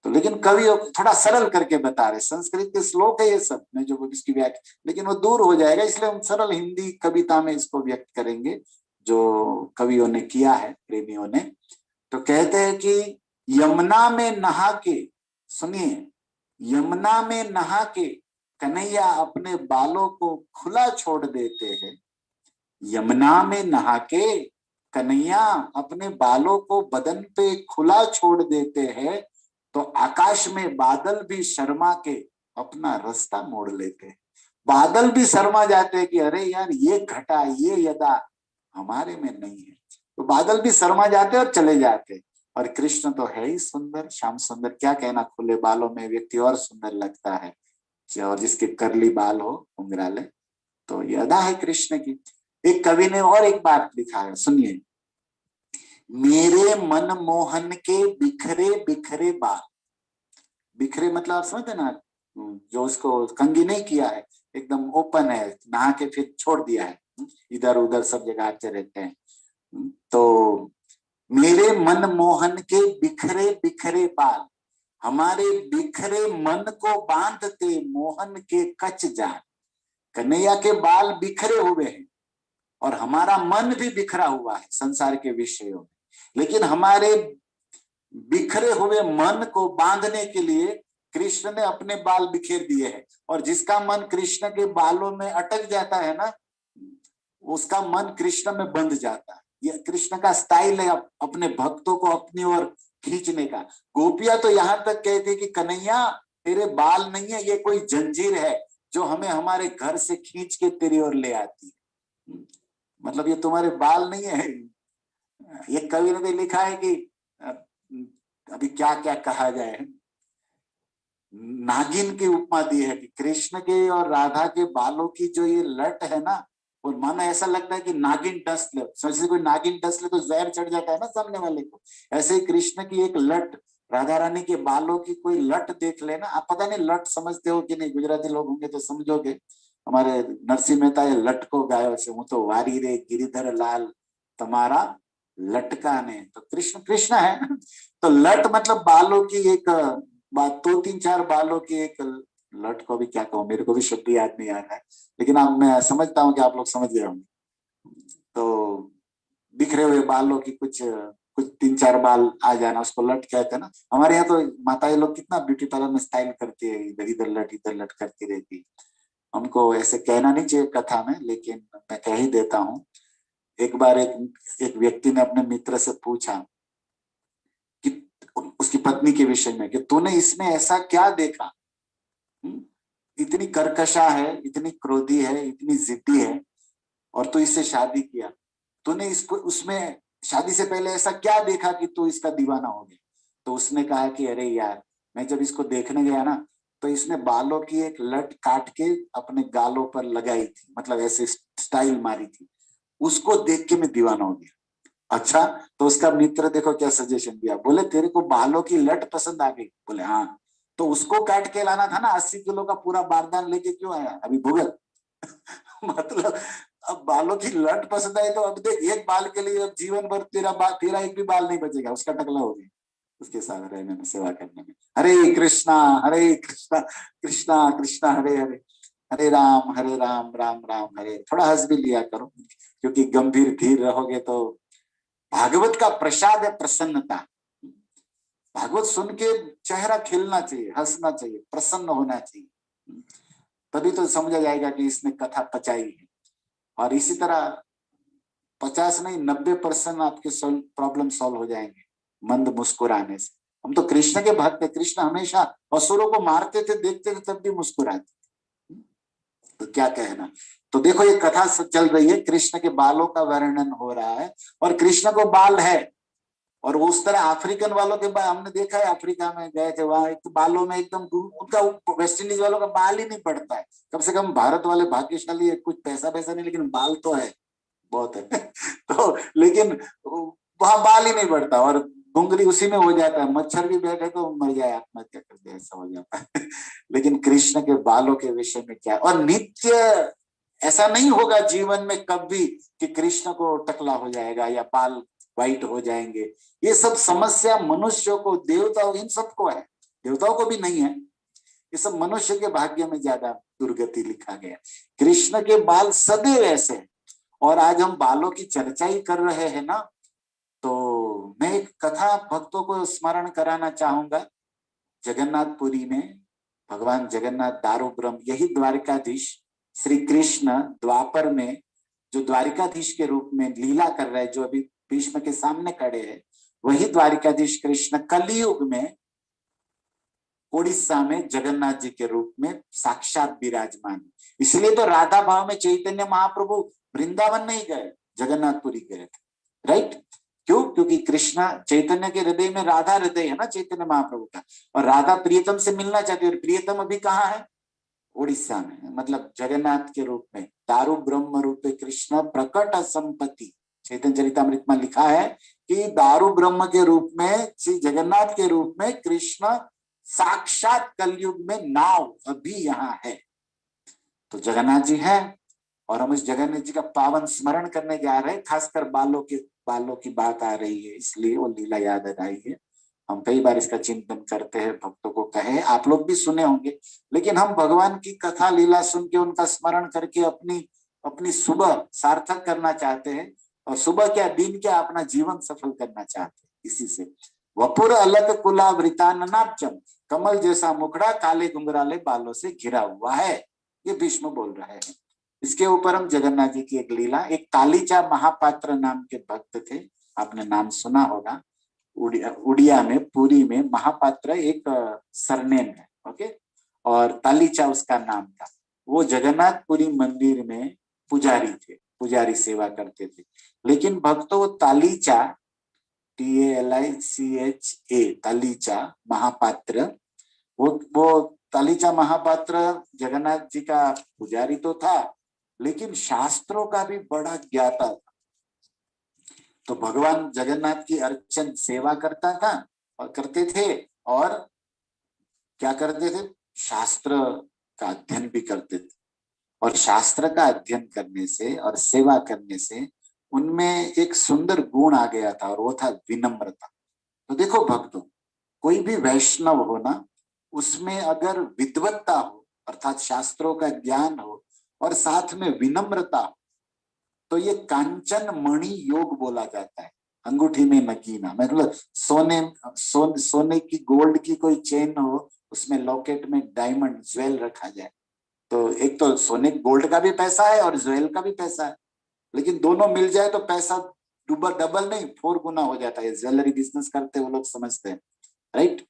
तो लेकिन कवि थोड़ा सरल करके बता रहे, संस्कृत के श्लोक है ये सब में जो इसकी व्याख्या, लेकिन वो दूर हो जाएगा, इसलिए हम सरल हिंदी कविता में इसको व्यक्त करेंगे जो कवियों ने किया है, प्रेमियों ने। तो कहते हैं कि यमुना में नहा के, सुनिए, यमुना में नहा के कन्हैया अपने बालों को खुला छोड़ देते हैं। यमुना में नहा के कन्हैया अपने बालों को बदन पे खुला छोड़ देते हैं, तो आकाश में बादल भी शर्मा के अपना रास्ता मोड़ लेते हैं। बादल भी शर्मा जाते हैं कि अरे यार ये घटा, ये यदा हमारे में नहीं है। तो बादल भी शर्मा जाते और चले जाते। और कृष्ण तो है ही सुंदर, श्याम सुंदर, क्या कहना, खुले बालों में व्यक्ति और सुंदर लगता है, और जिसके करली बाल हो, घुंघराले। तो ये अदा है कृष्ण की। एक कवि ने और एक बात लिखा है, सुनिए, मेरे मन मोहन के बिखरे बिखरे बाल। बिखरे मतलब आप समझते ना, जो उसको कंघी नहीं किया है, एकदम ओपन है, नहा के फिर छोड़ दिया है, इधर उधर सब जगह आते रहते हैं। तो मेरे मन मोहन के बिखरे बिखरे बाल, हमारे बिखरे मन को बांधते मोहन के कच जाल। कन्हैया के बाल बिखरे हुए हैं और हमारा मन भी बिखरा हुआ है संसार के विषयों में, लेकिन हमारे बिखरे हुए मन को बांधने के लिए कृष्ण ने अपने बाल बिखेर दिए हैं। और जिसका मन कृष्ण के बालों में अटक जाता है ना, उसका मन कृष्ण में बंध जाता है। ये कृष्ण का स्टाइल है अपने भक्तों को अपनी ओर खींचने का। गोपियां तो यहाँ तक कहती कि कन्हैया तेरे बाल नहीं है, ये कोई जंजीर है जो हमें हमारे घर से खींच के तेरी ओर ले आती है। मतलब ये तुम्हारे बाल नहीं है। ये कवि ने भी लिखा है कि अभी क्या क्या कहा जाए, नागिन की उपमा दी है कि कृष्ण के और राधा के बालों की जो ये लट है ना, और मानो ऐसा लगता है कि नागिन डस ले, जैसे कोई नागिन डस ले तो जहर चढ़ जाता है ना सामने वाले को, ऐसे ही कृष्ण की एक लट, राधा रानी के बालों की कोई लट देख लेना। आप पता नहीं लट समझते हो कि नहीं, गुजराती लोग होंगे तो समझोगे। हमारे नरसिंह मेहता ये लट को गायो से, हूँ तो वारी रे गिरिधर लाल तुम्हारा लटका ने। तो कृष्ण कृष्ण है। तो लट मतलब बालों की एक बात, 2-3-4 बालों की एक लट को भी क्या कहूँ, मेरे को भी शब्द याद नहीं आ रहा है, लेकिन आप, मैं समझता हूँ कि आप लोग समझ गए होंगे। तो बिखरे हुए बालों की कुछ कुछ 3-4 बाल आ जाना, उसको लट कहते हैं ना। हमारे यहाँ तो माताएं लोग कितना ब्यूटी पार्लर में स्टाइल करती है, इधर इधर लट करती रहती। हमको ऐसे कहना नहीं चाहिए कथा में, लेकिन मैं कह ही देता हूँ। एक बार एक व्यक्ति ने अपने मित्र से पूछा कि उसकी पत्नी के विषय में, कि तूने इसमें ऐसा क्या देखा, इतनी कर्कशा है, इतनी क्रोधी है, इतनी जिद्दी है, और तू इससे शादी किया, तूने इसको उसमें शादी से पहले ऐसा क्या देखा कि तू इसका दीवाना हो गया। तो उसने कहा कि अरे यार, मैं जब इसको देखने गया ना, तो इसने बालों की एक लट काट के अपने गालों पर लगाई थी, मतलब ऐसे स्टाइल मारी थी, उसको देख के मैं दीवाना हो गया। अच्छा, तो उसका मित्र देखो क्या सजेशन दिया, बोले तेरे को बालों की लट पसंद आ गई, बोले हाँ, तो उसको काट के लाना था ना, 80 किलो का पूरा बारदान लेके क्यों आया अभी भुगत। मतलब अब बालों की लट पसंद आई तो अब देख, एक बाल के लिए अब जीवन भर तेरा एक भी बाल नहीं बचेगा, उसका टकला हो गया उसके साथ रहने में, सेवा करने में। हरे कृष्णा कृष्णा कृष्णा हरे हरे, हरे राम राम राम हरे। थोड़ा हंस भी लिया करो, क्योंकि गंभीर धीर रहोगे तो भागवत का प्रसाद है प्रसन्नता। भागवत सुन के चेहरा खिलना चाहिए, हंसना चाहिए, प्रसन्न होना चाहिए, तभी तो समझा जाएगा कि इसने कथा पचाई है। और इसी तरह 50 नहीं 90% आपके प्रॉब्लम सॉल्व हो जाएंगे मंद मुस्कुराने से। हम तो कृष्ण के भक्त है, कृष्ण हमेशा असुरों को मारते थे, देखते थे तब भी मुस्कुराते। तो क्या कहना। तो देखो ये कथा चल रही है, कृष्ण के बालों का वर्णन हो रहा है, और कृष्ण को बाल है, और उस तरह अफ्रीकन वालों के बाल हमने देखा है, अफ्रीका में गए थे, वहां एक बालों में एकदम उनका, वेस्ट इंडीज वालों का बाल ही नहीं पड़ता है। कम से कम भारत वाले भाग्यशाली है, कुछ पैसा पैसा नहीं, लेकिन बाल तो है, बहुत है। तो लेकिन वहां बाल ही नहीं बढ़ता, और डूंगरी उसी में हो जाता है, मच्छर भी बैठे तो मर जाए, आत्महत्या कर दे, ऐसा हो जाता है। लेकिन कृष्ण के बालों के विषय में क्या, और नित्य ऐसा नहीं होगा जीवन में कभी कि कृष्ण को टकला हो जाएगा या बाल व्हाइट हो जाएंगे। ये सब समस्या मनुष्यों को, देवताओं, इन सबको है, देवताओं को भी नहीं है। ये सब मनुष्य के भाग्य में ज्यादा दुर्गति लिखा गया। कृष्ण के बाल सदैव ऐसे हैं। और आज हम बालों की चर्चा ही कर रहे हैं ना, तो मैं एक कथा भक्तों को स्मरण कराना चाहूंगा। जगन्नाथपुरी में भगवान जगन्नाथ दारू ब्रह्म, यही द्वारिकाधीश श्री कृष्ण द्वापर में जो द्वारिकाधीश के रूप में लीला कर रहे हैं, जो अभी भीष्म के सामने खड़े हैं, वही द्वारिकाधीश कृष्ण कलियुग में उड़ीसा में जगन्नाथ जी के रूप में साक्षात विराजमान। इसलिए तो राधा भाव में चैतन्य महाप्रभु वृंदावन नहीं गए, जगन्नाथपुरी गए थे, राइट? क्यों? क्योंकि कृष्ण चैतन्य के हृदय में राधा हृदय है ना, चैतन्य महाप्रभु का, और राधा प्रियतम से मिलना चाहती है। और प्रियतम अभी कहाँ है? उड़ीसा में। मतलब जगन्नाथ के रूप में दारू ब्रह्म रूपे कृष्ण प्रकट संपत्ति, चैतन्य चरितामृत में लिखा है कि दारू ब्रह्म के रूप में, श्री जगन्नाथ के रूप में कृष्ण साक्षात कलयुग में नाव अभी यहाँ है। तो जगन्नाथ जी है, और हम इस जगन्नाथ जी का पावन स्मरण करने जा रहे हैं। खासकर बालों की बात आ रही है, इसलिए वो लीला याद आई है। हम कई बार इसका चिंतन करते हैं, भक्तों को कहे, आप लोग भी सुने होंगे, लेकिन हम भगवान की कथा लीला सुन के, उनका स्मरण करके अपनी अपनी सुबह सार्थक करना चाहते हैं। और सुबह क्या, दिन क्या, अपना जीवन सफल करना चाहते हैं। इसी से वपुर अलग कुला वृतान्नाब्जम, कमल जैसा मुखड़ा काले घुंघराले बालों से घिरा हुआ है, ये भीष्म बोल रहे हैं। इसके ऊपर हम जगन्नाथ जी की एक लीला, एक तालीचा महापात्र नाम के भक्त थे, आपने नाम सुना होगा। उड़िया में, पुरी में महापात्र एक सरनेम है, ओके, और तालीचा उसका नाम था। वो जगन्नाथपुरी मंदिर में पुजारी थे, पुजारी सेवा करते थे। लेकिन भक्तों, तालीचा, TALICHA, तालीचा महापात्र, वो तालीचा महापात्र जगन्नाथ जी का पुजारी तो था, लेकिन शास्त्रों का भी बड़ा ज्ञाता था। तो भगवान जगन्नाथ की अर्चन सेवा करता था और करते थे, और क्या करते थे, शास्त्र का अध्ययन भी करते थे। और शास्त्र का अध्ययन करने से और सेवा करने से उनमें एक सुंदर गुण आ गया था, और वो था विनम्रता। तो देखो भक्तों, कोई भी वैष्णव हो ना, उसमें अगर विद्वत्ता हो, अर्थात शास्त्रों का ज्ञान हो, और साथ में विनम्रता हो, तो ये कांचन मणि योग बोला जाता है। अंगूठी में नगीना, मतलब सोने की, गोल्ड की कोई चेन हो, उसमें लॉकेट में डायमंड ज्वेल रखा जाए, तो एक तो सोने गोल्ड का भी पैसा है और ज्वेल का भी पैसा है, लेकिन दोनों मिल जाए तो पैसा डबल नहीं 4 गुना हो जाता है। ज्वेलरी बिजनेस करते वो लोग समझते हैं, राइट?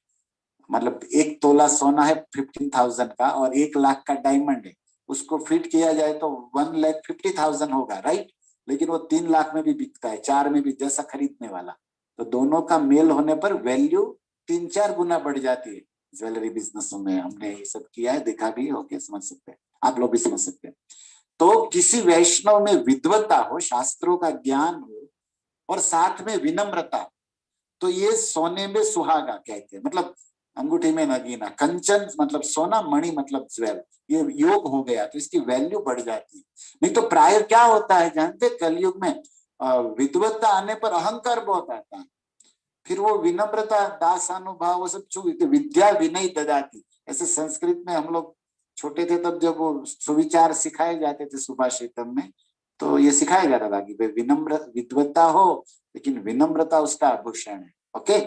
मतलब 1 तोला सोना है 15,000 का, और 1 लाख का डायमंड है, उसको फिट किया जाए तो 1,50,000 होगा, राइट? लेकिन वो 3 लाख में भी बिकता है, 4 में भी, जैसा खरीदने वाला। तो दोनों का मेल होने पर वैल्यू 3-4 गुना बढ़ जाती है। ज्वेलरी बिजनेस में हमने ये सब किया है, देखा भी, होके समझ सकते हैं, आप लोग भी समझ सकते हैं। तो किसी वैष्णव में विद्वत्ता हो, शास्त्रों का ज्ञान हो, और साथ में विनम्रता, तो ये सोने में सुहागा कहते हैं। मतलब अंगूठी में नगीना, कंचन मतलब सोना, मणि मतलब ज्वेल, ये योग हो गया तो इसकी वैल्यू बढ़ जाती है। नहीं तो प्राय क्या होता है जानते, कलयुग में विद्वत्ता आने पर अहंकार बहुत आता है, फिर वो विनम्रता, दासानुभाव, वो सब छूट, विद्या विनय ददाती, ऐसे संस्कृत में हम लोग छोटे थे तब जब वो सुविचार सिखाए जाते थे सुभाषितम में, तो ये सिखाया जाता था कि विनम्र विद्वत्ता हो, लेकिन विनम्रता उसका आभूषण है, ओके।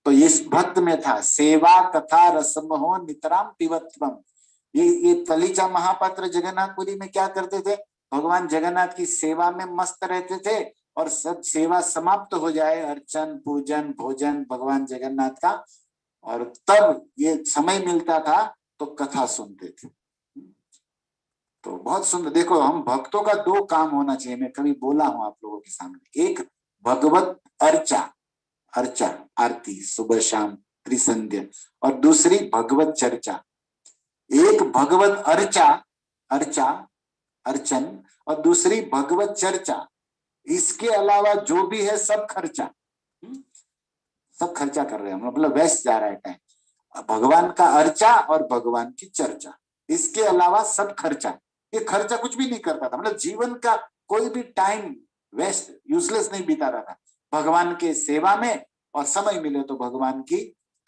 तो इस भक्त में था सेवा कथा रसम हो नितराम पिबत्वम। ये तलीचा महापात्र जगन्नाथपुरी में क्या करते थे, भगवान जगन्नाथ की सेवा में मस्त रहते थे, और सब सेवा समाप्त हो जाए, अर्चन पूजन भोजन भगवान जगन्नाथ का, और तब ये समय मिलता था तो कथा सुनते थे। तो बहुत सुंदर। देखो, हम भक्तों का 2 काम होना चाहिए, मैं कभी बोला हूं आप लोगों के सामने, एक भगवत अर्चा, अर्चा आरती सुबह शाम त्रिसंध्य, और दूसरी भगवत चर्चा। एक भगवत अर्चा, अर्चा अर्चन, और दूसरी भगवत चर्चा। इसके अलावा जो भी है सब खर्चा, सब खर्चा कर रहे हैं, मतलब वेस्ट जा रहा है टाइम। भगवान का अर्चा और भगवान की चर्चा, इसके अलावा सब खर्चा। ये खर्चा कुछ भी नहीं करता था, मतलब जीवन का कोई भी टाइम वेस्ट यूजलेस नहीं बिताता था, भगवान के सेवा में, और समय मिले तो भगवान की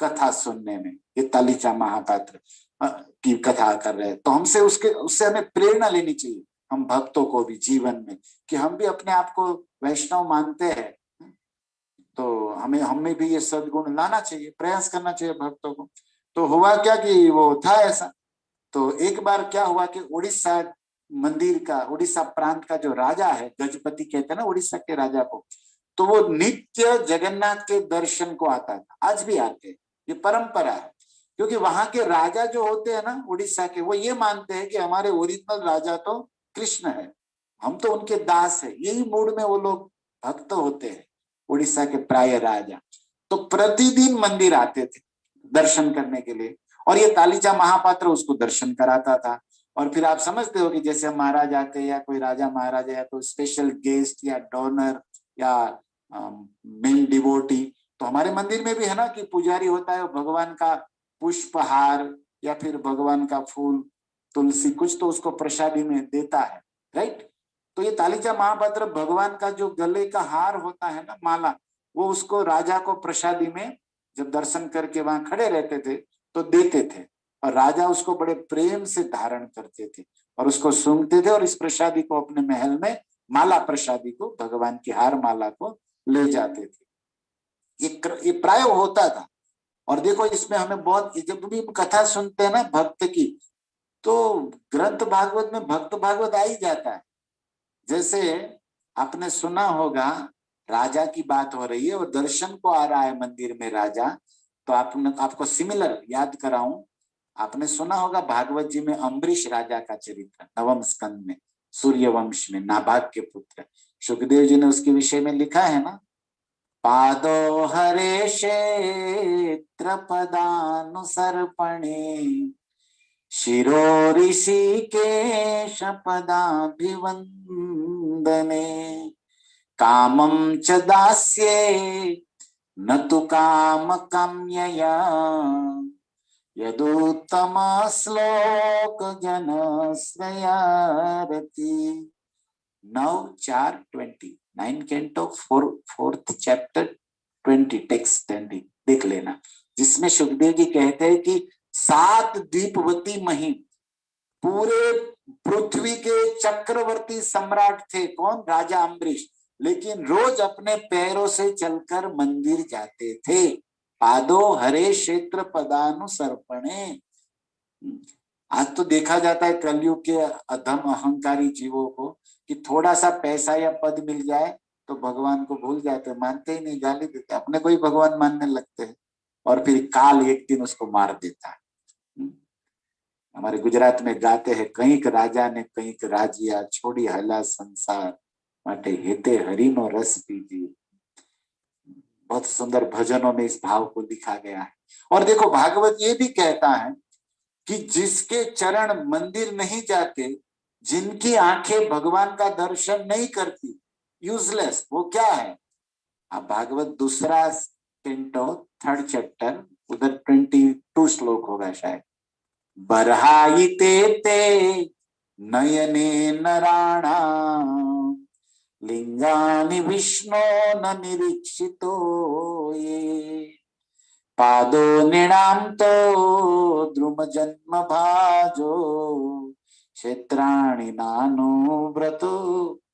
कथा सुनने में। ये तालीचा महापात्र की कथा कर रहे हैं, तो हमसे उससे हमें प्रेरणा लेनी चाहिए, हम भक्तों को भी जीवन में, कि हम भी अपने आप को वैष्णव मानते हैं, तो हमें भी ये सद्गुण लाना चाहिए, प्रयास करना चाहिए भक्तों को। तो हुआ क्या कि वो था ऐसा। तो एक बार क्या हुआ कि उड़ीसा मंदिर का, उड़ीसा प्रांत का जो राजा है, गजपति कहते हैं ना उड़ीसा के राजा को, तो वो नित्य जगन्नाथ के दर्शन को आता था, आज भी आते हैं, ये परंपरा है। क्योंकि वहां के राजा जो होते हैं ना उड़ीसा के, वो ये मानते हैं कि हमारे ओरिजिनल राजा तो कृष्ण है, हम तो उनके दास है, यही मूड में वो लोग भक्त होते हैं, उड़ीसा के प्राय राजा। तो प्रतिदिन मंदिर आते थे दर्शन करने के लिए, और ये तालीचा महापात्र उसको दर्शन कराता था। और फिर आप समझते हो कि जैसे महाराज आते हैं या कोई राजा महाराजा या कोई स्पेशल गेस्ट या डोनर या मेन डिवोटी, तो हमारे मंदिर में भी है ना कि पुजारी होता है, भगवान का पुष्पहार या फिर भगवान का फूल, तुलसी, कुछ तो उसको प्रसादी में देता है, राइट। तो ये तालीचा महापात्र भगवान का जो गले का हार होता है ना, माला, वो उसको राजा को प्रसादी में जब दर्शन करके वहां खड़े रहते थे तो देते थे, और राजा उसको बड़े प्रेम से धारण करते थे और उसको सूंघते थे, और इस प्रसादी को अपने महल में, माला प्रसादी को, भगवान की हार माला को ले जाते थे। ये प्राय होता था। और देखो इसमें हमें बहुत, जब भी कथा सुनते हैं ना भक्त की, तो ग्रंथ भागवत में भक्त भागवत आ ही जाता है। जैसे आपने सुना होगा, राजा की बात हो रही है और दर्शन को आ रहा है मंदिर में राजा, तो आपको सिमिलर याद कराऊं, आपने सुना होगा भागवत जी में अम्बरीश राजा का चरित्र, नवम स्कंद में, सूर्यवंश में, नाभाग के पुत्र, सुखदेव जी ने उसके विषय में लिखा है ना, पादो हरे क्षेत्र पदानुसर्पणे शिरो ऋषिकेश पदाभिवन्दने कामं च दास्ये न तु काम काम्यया यदुत्तम श्लोक जनस्वयारति। 9:4:20, 9 कैंटो 4th चैप्टर 20 टेक्स्ट देख लेना, जिसमें सुखदेव जी कहते हैं कि 7 दीपवती महिम, पूरे पृथ्वी के चक्रवर्ती सम्राट थे, कौन? राजा अम्बरीश, लेकिन रोज अपने पैरों से चलकर मंदिर जाते थे। पादो हरे क्षेत्र पदानुसर्पणे। आज तो देखा जाता है कलयुग के अधम अहंकारी जीवों को कि थोड़ा सा पैसा या पद मिल जाए तो भगवान को भूल जाते, मानते ही नहीं, गाली देते, अपने को ही भगवान मानने लगते हैं, और फिर काल एक दिन उसको मार देता है। हमारे गुजरात में गाते हैं, कईक राजा ने कईक राजिया छोड़ी हला संसार माटे हेते हरिनो रस पीजिए। बहुत सुंदर भजनों में इस भाव को लिखा गया है। और देखो भागवत ये भी कहता है कि जिसके चरण मंदिर नहीं जाते, जिनकी आंखें भगवान का दर्शन नहीं करती, यूजलेस, वो क्या है? अब भागवत दूसरा कैंटो 3rd चैप्टर, उधर 22 श्लोक होगा शायद। बर्हाइते ते नयने नराणा लिंगानि विष्णो न निरीक्षितो ये पादो निणाम तो द्रुम जन्म भाजो क्षेत्राणि नानुव्रतो।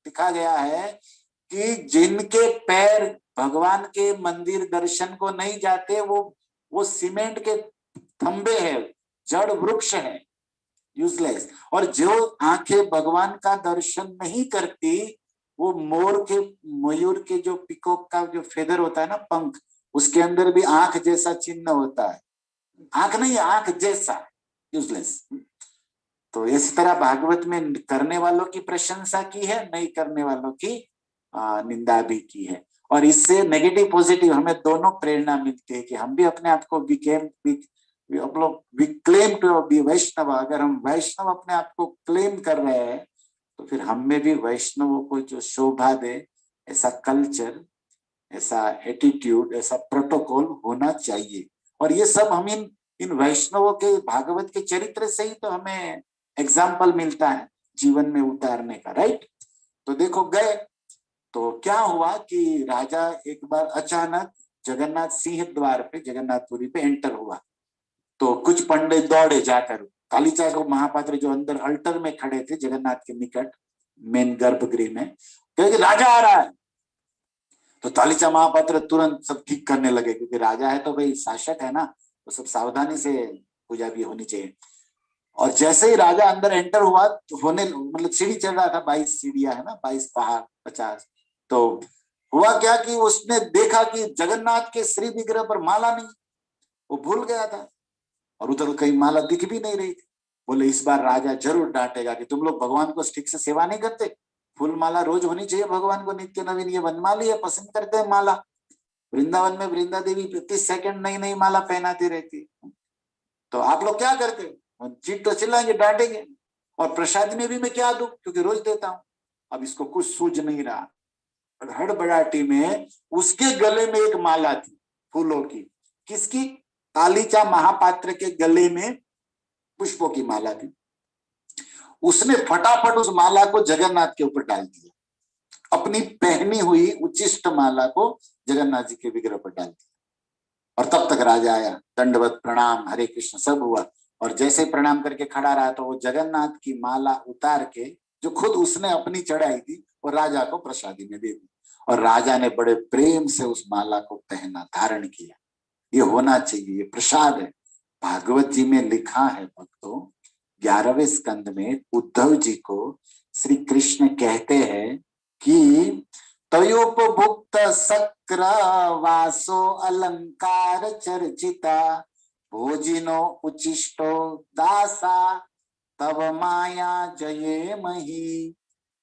लिखा गया है कि जिनके पैर भगवान के मंदिर दर्शन को नहीं जाते, वो सीमेंट के थंबे है, जड़ वृक्ष है, यूजलेस। और जो आंखें भगवान का दर्शन नहीं करती, वो मयूर के जो पिकॉक का जो फेदर होता है ना, पंख, उसके अंदर भी आंख जैसा चिन्ह होता है, आंख नहीं, आंख जैसा, यूजलेस। तो इस तरह भागवत में करने वालों की प्रशंसा की है, नहीं करने वालों की निंदा भी की है। और इससे नेगेटिव पॉजिटिव हमें दोनों प्रेरणा मिलती है कि हम भी अपने आप को क्लेम टू बी वैष्णव। अगर हम वैष्णव अपने आप को क्लेम कर रहे हैं, तो फिर हम में भी वैष्णवों को जो शोभा दे, ऐसा कल्चर, ऐसा एटीट्यूड, ऐसा प्रोटोकॉल होना चाहिए। और ये सब हम इन वैष्णवों के भागवत के चरित्र से ही तो हमें एग्जाम्पल मिलता है। जीवन में उतारने का, राइट। तो देखो गए, तो क्या हुआ कि राजा एक बार अचानक जगन्नाथ सिंह द्वार पे, जगन्नाथपुरी पे एंटर हुआ। तो कुछ पंडित दौड़े जाकर कालीचा को महापात्र जो अंदर अल्टर में खड़े थे जगन्नाथ के निकट मेन गर्भगृह में, कहे राजा आ रहा है। तो तालीचा महापात्र तुरंत सब ठीक करने लगे, क्योंकि राजा है तो भाई शासक है ना, तो सब सावधानी से पूजा भी होनी चाहिए। और जैसे ही राजा अंदर एंटर हुआ तो होने मतलब सीढ़ी चढ़ रहा था, 22 सीढ़ियां है ना, 22 पहाड़ 50। तो हुआ क्या कि उसने देखा कि जगन्नाथ के श्री विग्रह पर माला नहीं, वो भूल गया था, और उधर कहीं माला दिख भी नहीं रही थी। बोले इस बार राजा जरूर डांटेगा कि तुम लोग भगवान को ठीक से सेवा नहीं करते, फूल माला रोज होनी चाहिए भगवान को नित्य नवीन, ये वनमाली है, पसंद करते हैं माला। वृंदावन में वृंदा देवी प्रति सेकंड नई नई माला पहनाती रहती, तो आप लोग क्या करते हो, चीट तो चिल्लाएंगे, डांटेंगे। और प्रसाद में भी मैं क्या दूं, क्योंकि रोज देता हूं। अब इसको कुछ सूझ नहीं रहा, हड़बड़ाहटी में उसके गले में एक माला थी फूलों की। किसकी? कालीचा महापात्र के गले में पुष्पों की माला थी। उसने फटाफट उस माला को जगन्नाथ के ऊपर डाल दिया, अपनी पहनी हुई उच्चिष्ट माला को जगन्नाथ जी के विग्रह पर डाल दिया। और तब तक राजा आया, दंडवत प्रणाम हरे कृष्ण सब हुआ, और जैसे प्रणाम करके खड़ा रहा तो वो जगन्नाथ की माला उतार के, जो खुद उसने अपनी चढ़ाई थी, वो राजा को प्रसादी में दे दी। और राजा ने बड़े प्रेम से उस माला को पहना, धारण किया। ये होना चाहिए, ये प्रसाद है। भागवत जी में लिखा है भक्तों, 11वें स्कंद में उद्धव जी को श्री कृष्ण कहते हैं कि तयोपभुक्त शक्र वासो अलंकार चर्चिता भोजिनो उचिष्टो दासा तब माया जये मही।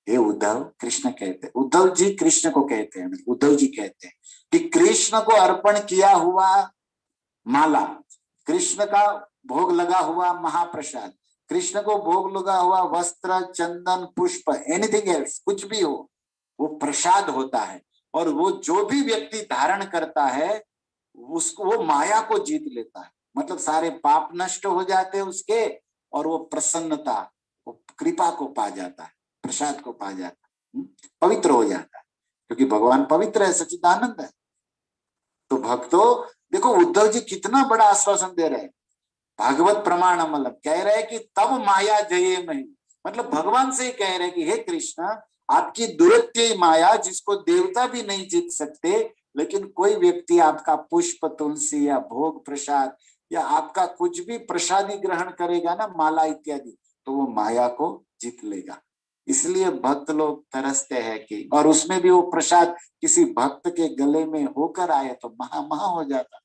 हे उद्धव, कृष्ण कहते हैं, उद्धव जी कृष्ण को कहते हैं, उद्धव जी कहते हैं कि कृष्ण को अर्पण किया हुआ माला, कृष्ण का भोग लगा हुआ महाप्रसाद, कृष्ण को भोग लगा हुआ वस्त्र चंदन पुष्प एनीथिंग एल्स, कुछ भी हो, वो प्रसाद होता है। और वो जो भी व्यक्ति धारण करता है उसको, वो माया को जीत लेता है, मतलब सारे पाप नष्ट हो जाते हैं उसके, और वो प्रसन्नता, वो कृपा को पा जाता है, प्रसाद को पा जाता है, पवित्र हो जाता है, क्योंकि भगवान पवित्र है, सच्चिदानंद है। तो भक्तों देखो उद्धव जी कितना बड़ा आश्वासन दे रहे हैं, भागवत प्रमाण मतलब कह रहे हैं कि तब माया जये मही, मतलब भगवान से ही कह रहे हैं कि हे कृष्ण, आपकी दुरत्य माया जिसको देवता भी नहीं जीत सकते, लेकिन कोई व्यक्ति आपका पुष्प तुलसी या भोग प्रसाद या आपका कुछ भी प्रसादी ग्रहण करेगा ना, माला इत्यादि, तो वो माया को जीत लेगा। इसलिए भक्त लोग तरसते हैं कि, और उसमें भी वो प्रसाद किसी भक्त के गले में होकर आए तो महा महा हो जाता,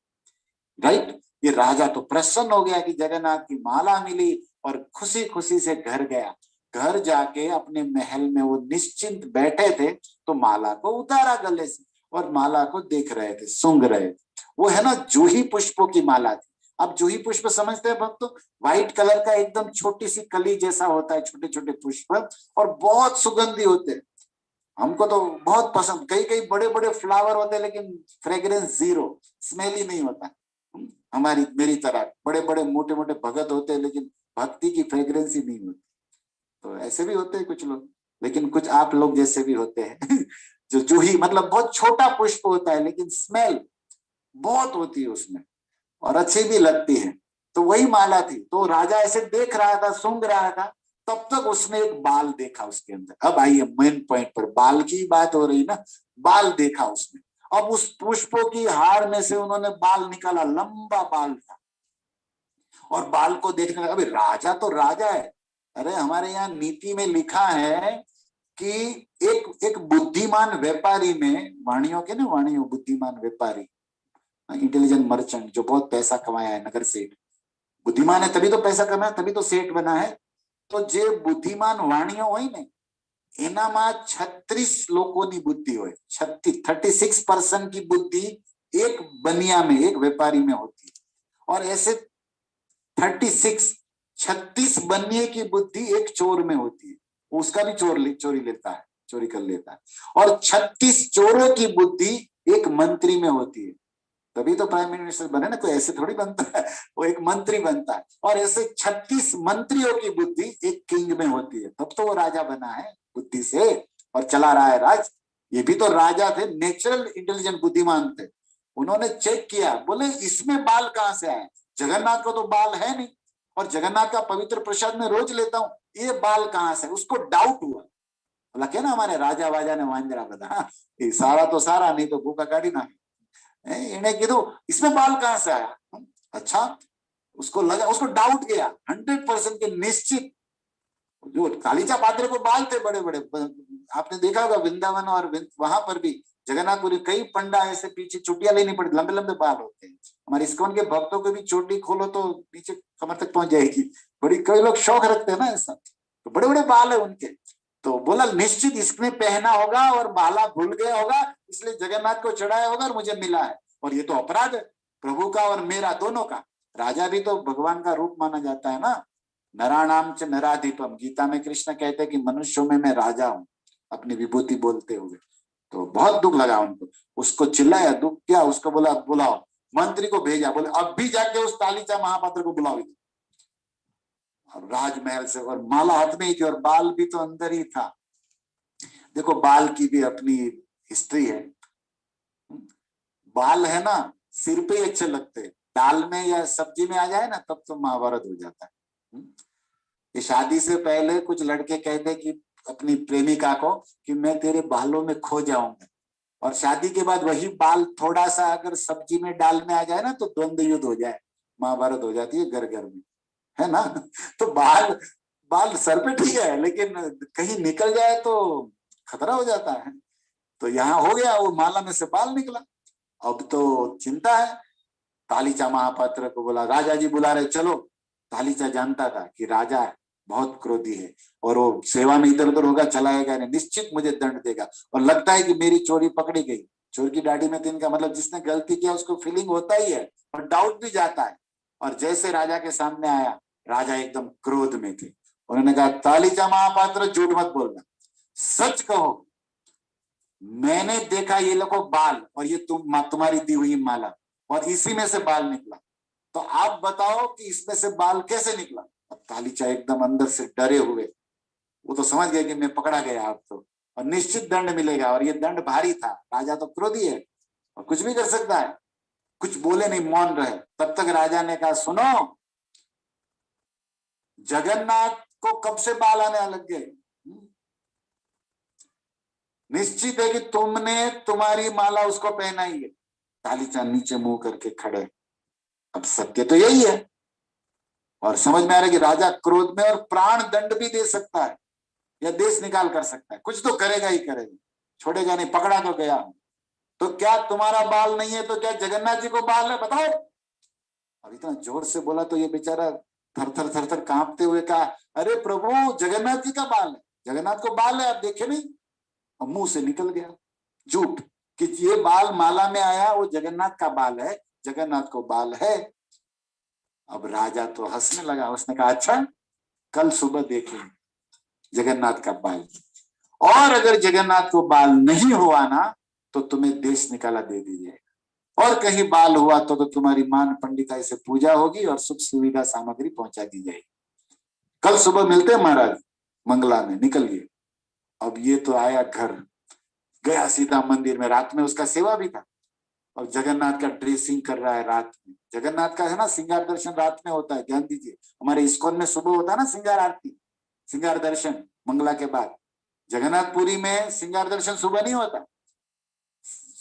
राइट। ये राजा तो प्रसन्न हो गया कि जगन्नाथ की माला मिली, और खुशी खुशी से घर गया। घर जाके अपने महल में वो निश्चिंत बैठे थे, तो माला को उतारा गले से और माला को देख रहे थे, सूंघ रहे थे। वो है ना जूही पुष्पों की माला थी। अब जूही पुष्प समझते हैं भक्तों, व्हाइट कलर का एकदम छोटी सी कली जैसा होता है, छोटे छोटे पुष्प, और बहुत सुगंधी होते हैं। हमको तो बहुत पसंद, कई कई बड़े बड़े फ्लावर होते हैं लेकिन फ्रेग्रेंस जीरो, स्मेल ही नहीं होता। हमारी मेरी तरह बड़े बड़े मोटे मोटे भगत होते हैं लेकिन भक्ति की फ्रेग्रेंस ही नहीं होती। तो ऐसे भी होते हैं कुछ लोग, लेकिन कुछ आप लोग जैसे भी होते हैं जो जूही मतलब बहुत छोटा पुष्प होता है लेकिन स्मेल बहुत होती है उसमें, और अच्छी भी लगती है। तो वही माला थी। तो राजा ऐसे देख रहा था, सूंघ रहा था, तब तक उसने एक बाल देखा उसके अंदर। अब आइए मेन पॉइंट पर, बाल की बात हो रही ना, बाल देखा उसने। अब उस पुष्पों की हार में से उन्होंने बाल निकाला, लंबा बाल था, और बाल को देखने लगा। अभी राजा तो राजा है, अरे हमारे यहाँ नीति में लिखा है कि एक एक बुद्धिमान व्यापारी में, वाणियों के ना, वाणियों बुद्धिमान व्यापारी, इंटेलिजेंट मर्चेंट, जो बहुत पैसा कमाया है, नगर सेठ, बुद्धिमान है तभी तो पैसा कमाया, तभी तो सेठ बना है। तो जे बुद्धिमान वाणियों હોય ને એનામાં 36 લોકોની बुद्धि હોય, 36% की बुद्धि एक बनिया में, एक व्यापारी में होती है। और ऐसे 36 बनिए की बुद्धि एक चोर में होती है, उसका भी चोरी लेता है, चोरी कर लेता है। और 36 चोरों की बुद्धि एक मंत्री में होती है, तभी तो प्राइम मिनिस्टर बने ना, कोई ऐसे थोड़ी बनता है, वो एक मंत्री बनता है। और ऐसे 36 मंत्रियों की बुद्धि एक किंग में होती है, तब तो वो राजा बना है बुद्धि से और चला रहा है राज। ये भी तो राजा थे, नेचुरल इंटेलिजेंट बुद्धिमान थे। उन्होंने चेक किया, बोले इसमें बाल कहाँ से आए, जगन्नाथ को तो बाल है नहीं, और जगन्नाथ का पवित्र प्रसाद में रोज लेता हूँ, ये बाल कहाँ से। उसको डाउट हुआ, बोला क्या ना हमारे राजा वाजा ने वांजरा बता, सारा तो सारा, नहीं तो भूखा काटी ना। इन्हें कीधु इसमें बाल कहाँ से आया। अच्छा, उसको लगा, उसको डाउट गया, 100% के निश्चित जो कालीचा पात्र को बाल थे बड़े बड़े। आपने देखा होगा वृंदावन और वहां पर भी जगन्नाथपुरी कई पंडा ऐसे पीछे चोटियां लेनी पड़ती, लंबे लंबे बाल होते हैं। हमारे इस्कॉन के भक्तों को भी चोटी खोलो तो नीचे कमर तक पहुंच जाएगी, बड़ी कई लोग शौक रखते हैं ना ऐसा, तो बड़े बड़े बाल है उनके। तो बोला निश्चित इसने पहना होगा और बाला भूल गया होगा, इसलिए जगन्नाथ को चढ़ाया होगा और मुझे मिला है। और ये तो अपराध है प्रभु का और मेरा दोनों का। राजा भी तो भगवान का रूप माना जाता है ना, नराणाम च नराधिपम, गीता में कृष्ण कहते हैं कि मनुष्यों में मैं राजा हूं, अपनी विभूति बोलते हुए। तो बहुत दुख लगा उनको, उसको चिल्लाया, दुख क्या, उसको बोला बुलाओ, मंत्री को भेजा, बोले अब भी जाके उस तालीचा महापात्र को बुलाओ। और राजमहल से, और माला हाथ में ही थी और बाल भी तो अंदर ही था। देखो बाल की भी अपनी हिस्ट्री है। बाल है ना सिर पे ही अच्छे लगते हैं, दाल में या सब्जी में आ जाए ना तब तो महाभारत हो जाता है। ये शादी से पहले कुछ लड़के कहते कि अपनी प्रेमिका को कि मैं तेरे बालों में खो जाऊंगा, और शादी के बाद वही बाल थोड़ा सा अगर सब्जी में दाल में आ जाए ना तो द्वंद्व युद्ध हो जाए, महाभारत हो जाती है घर घर में, है ना। तो बाल बाल सर पे ठीक है, लेकिन कहीं निकल जाए तो खतरा हो जाता है। तो यहाँ हो गया, वो माला में से बाल निकला। अब तो चिंता है। तालीचा महापात्र को बोला राजा जी बुला रहे, चलो। तालीचा जानता था कि राजा है, बहुत क्रोधी है, और वो सेवा में इधर उधर होगा, चलाएगा नहीं, निश्चित मुझे दंड देगा। और लगता है कि मेरी चोरी पकड़ी गई, चोर की दाढ़ी में तीन का मतलब जिसने गलती किया उसको फीलिंग होता ही है और डाउट भी जाता है। और जैसे राजा के सामने आया, राजा एकदम क्रोध में थे। उन्होंने कहा तालीचा महापात्र झूठ मत बोलना, सच कहो, मैंने देखा ये लोगों बाल और ये तुम्हारी दी हुई माला, और इसी में से बाल निकला, तो आप बताओ कि इसमें से बाल कैसे निकला। अब तालीचा एकदम अंदर से डरे हुए, वो तो समझ गए कि मैं पकड़ा गया अब तो, और निश्चित दंड मिलेगा, और ये दंड भारी था। राजा तो क्रोधी है और कुछ भी कर सकता है, कुछ बोले नहीं, मौन रहे। तब तक राजा ने कहा सुनो, जगन्नाथ को कब से बाल आने लग गए, निश्चित है कि तुमने तुम्हारी माला उसको पहनाई है। तालीचा नीचे मुंह करके खड़े, अब सत्य तो यही है। और समझ में आ रहा है कि राजा क्रोध में और प्राण दंड भी दे सकता है या देश निकाल कर सकता है, कुछ तो करेगा ही करेगा, छोड़ेगा नहीं, पकड़ा तो गया। तो क्या तुम्हारा बाल नहीं है तो क्या जगन्नाथ जी को बाल है, बताओ। अब इतना जोर से बोला तो ये बेचारा थर थर थर थर कांपते हुए कहा, अरे प्रभु जगन्नाथ जी का बाल है, जगन्नाथ को बाल है, आप देखे नहीं। और मुंह से निकल गया झूठ कि ये बाल माला में आया, वो जगन्नाथ का बाल है, जगन्नाथ को बाल है। अब राजा तो हंसने लगा, उसने कहा अच्छा कल सुबह देखेंगे जगन्नाथ का बाल, और अगर जगन्नाथ को बाल नहीं हुआ ना तो तुम्हें देश निकाला दे दी जाएगा, और कहीं बाल हुआ तो तुम्हारी मान पंडिताई से पूजा होगी और सुख सुविधा सामग्री पहुंचा दी जाएगी। कल सुबह मिलते हैं महाराज, मंगला में निकल गए। अब ये तो आया घर, गया सीधा मंदिर में, रात में उसका सेवा भी था, और जगन्नाथ का ड्रेसिंग कर रहा है रात में। जगन्नाथ का है ना श्रृंगार दर्शन रात में होता है, ध्यान दीजिए। हमारे इस्कॉन में सुबह होता है ना श्रृंगार आरती, श्रृंगार दर्शन मंगला के बाद। जगन्नाथपुरी में श्रृंगार दर्शन सुबह नहीं होता,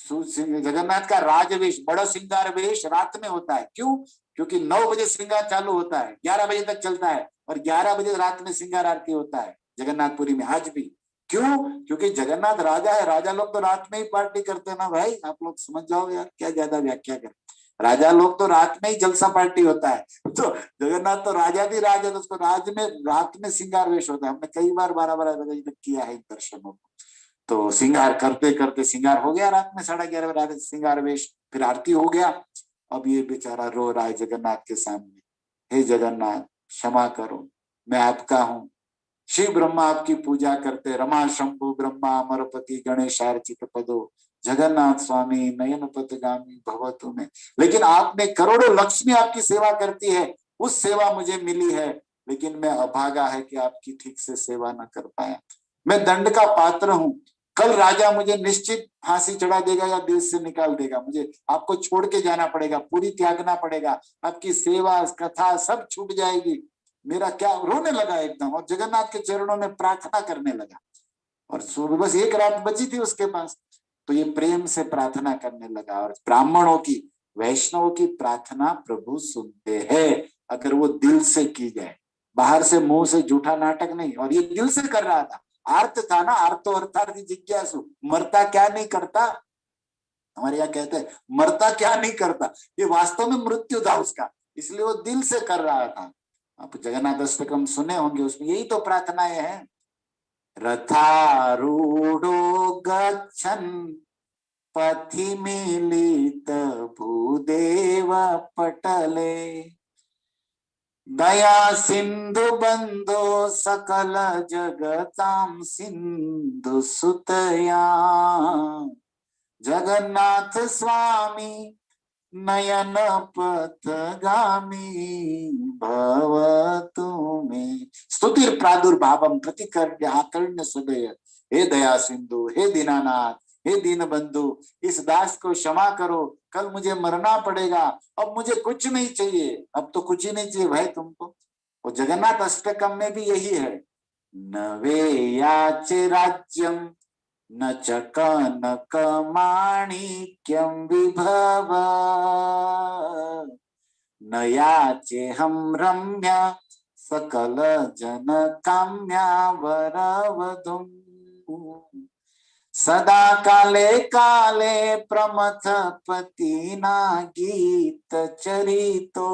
जगन्नाथ का राजवेश, बड़ा श्रृंगार वेश रात में होता है। क्यों? क्योंकि 9 बजे श्रृंगार चालू होता है, 11 बजे तक चलता है, और 11 बजे रात में श्रृंगार आरती होता है जगन्नाथपुरी में आज भी। क्यों? क्योंकि जगन्नाथ राजा है, राजा लोग तो रात में ही पार्टी करते हैं ना भाई, आप लोग समझ जाओ यार, क्या ज्यादा व्याख्या करें। राजा लोग तो रात में ही जलसा पार्टी होता है, तो जगन्नाथ तो राजा भी राजा, तो उसको रात में श्रृंगार वेश होता है। हमने कई बार 12-12 बजे तक किया है दर्शनों को। तो श्रृंगार करते करते श्रृंगार हो गया, रात में 11:30 बजे श्रृंगार वेश, फिर आरती हो गया। अब ये बेचारा रो रहा है जगन्नाथ के सामने, हे जगन्नाथ क्षमा करो, मैं आपका हूँ, शिव ब्रह्मा आपकी पूजा करते, रमा शंभु ब्रह्मा अमरपति गणेश अर्चित पदो, जगन्नाथ स्वामी नयन पथगामी भवतु में। लेकिन आपने करोड़ों लक्ष्मी आपकी सेवा करती है, उस सेवा मुझे मिली है, लेकिन मैं अभागा है कि आपकी ठीक से सेवा न कर पाया। मैं दंड का पात्र हूं। कल राजा मुझे निश्चित फांसी चढ़ा देगा या देश से निकाल देगा। मुझे आपको छोड़ के जाना पड़ेगा, पूरी त्यागना पड़ेगा, आपकी सेवा कथा सब छूट जाएगी। मेरा क्या, रोने लगा एकदम और जगन्नाथ के चरणों में प्रार्थना करने लगा। और सुबह बस एक रात बची थी उसके पास, तो ये प्रेम से प्रार्थना करने लगा। और ब्राह्मणों की, वैष्णवों की प्रार्थना प्रभु सुनते हैं अगर वो दिल से की जाए, बाहर से मुंह से झूठा नाटक नहीं। और ये दिल से कर रहा था, आर्त था ना, आर्तो अर्थार्थी जिज्ञासु, मरता क्या नहीं करता। हमारे यहाँ कहते हैं मरता क्या नहीं करता, ये वास्तव में मृत्यु था उसका, इसलिए वो दिल से कर रहा था। आप जगन्नाथ अष्टकम सुने होंगे, उसमें यही तो प्रार्थनाएं हैं। रथारूढ़ो गच्छन् पथि मीलित भूदेव पटले दया सिंधु बंधो सकल जगतां सिंधु सुतया जगन्नाथ स्वामी नयन पथगामी भवतु मे। स्तुतिर प्रादुर्भावम प्रतिकर्ण्य आकर्ण्य सदय। हे दया सिंधु, हे दीनानाथ, हे दीन बंधु, इस दास को क्षमा करो, कल मुझे मरना पड़ेगा, अब मुझे कुछ नहीं चाहिए, अब तो कुछ ही नहीं चाहिए भाई तुमको। और जगन्नाथ अष्टकम में भी यही है, न वे याचे राज्यम न च कनक माणिक्यं विभव न याचेहं रम्या सकल जन काम्या वरवधुम् सदा काले काले प्रमथ पतिना गीत चरितो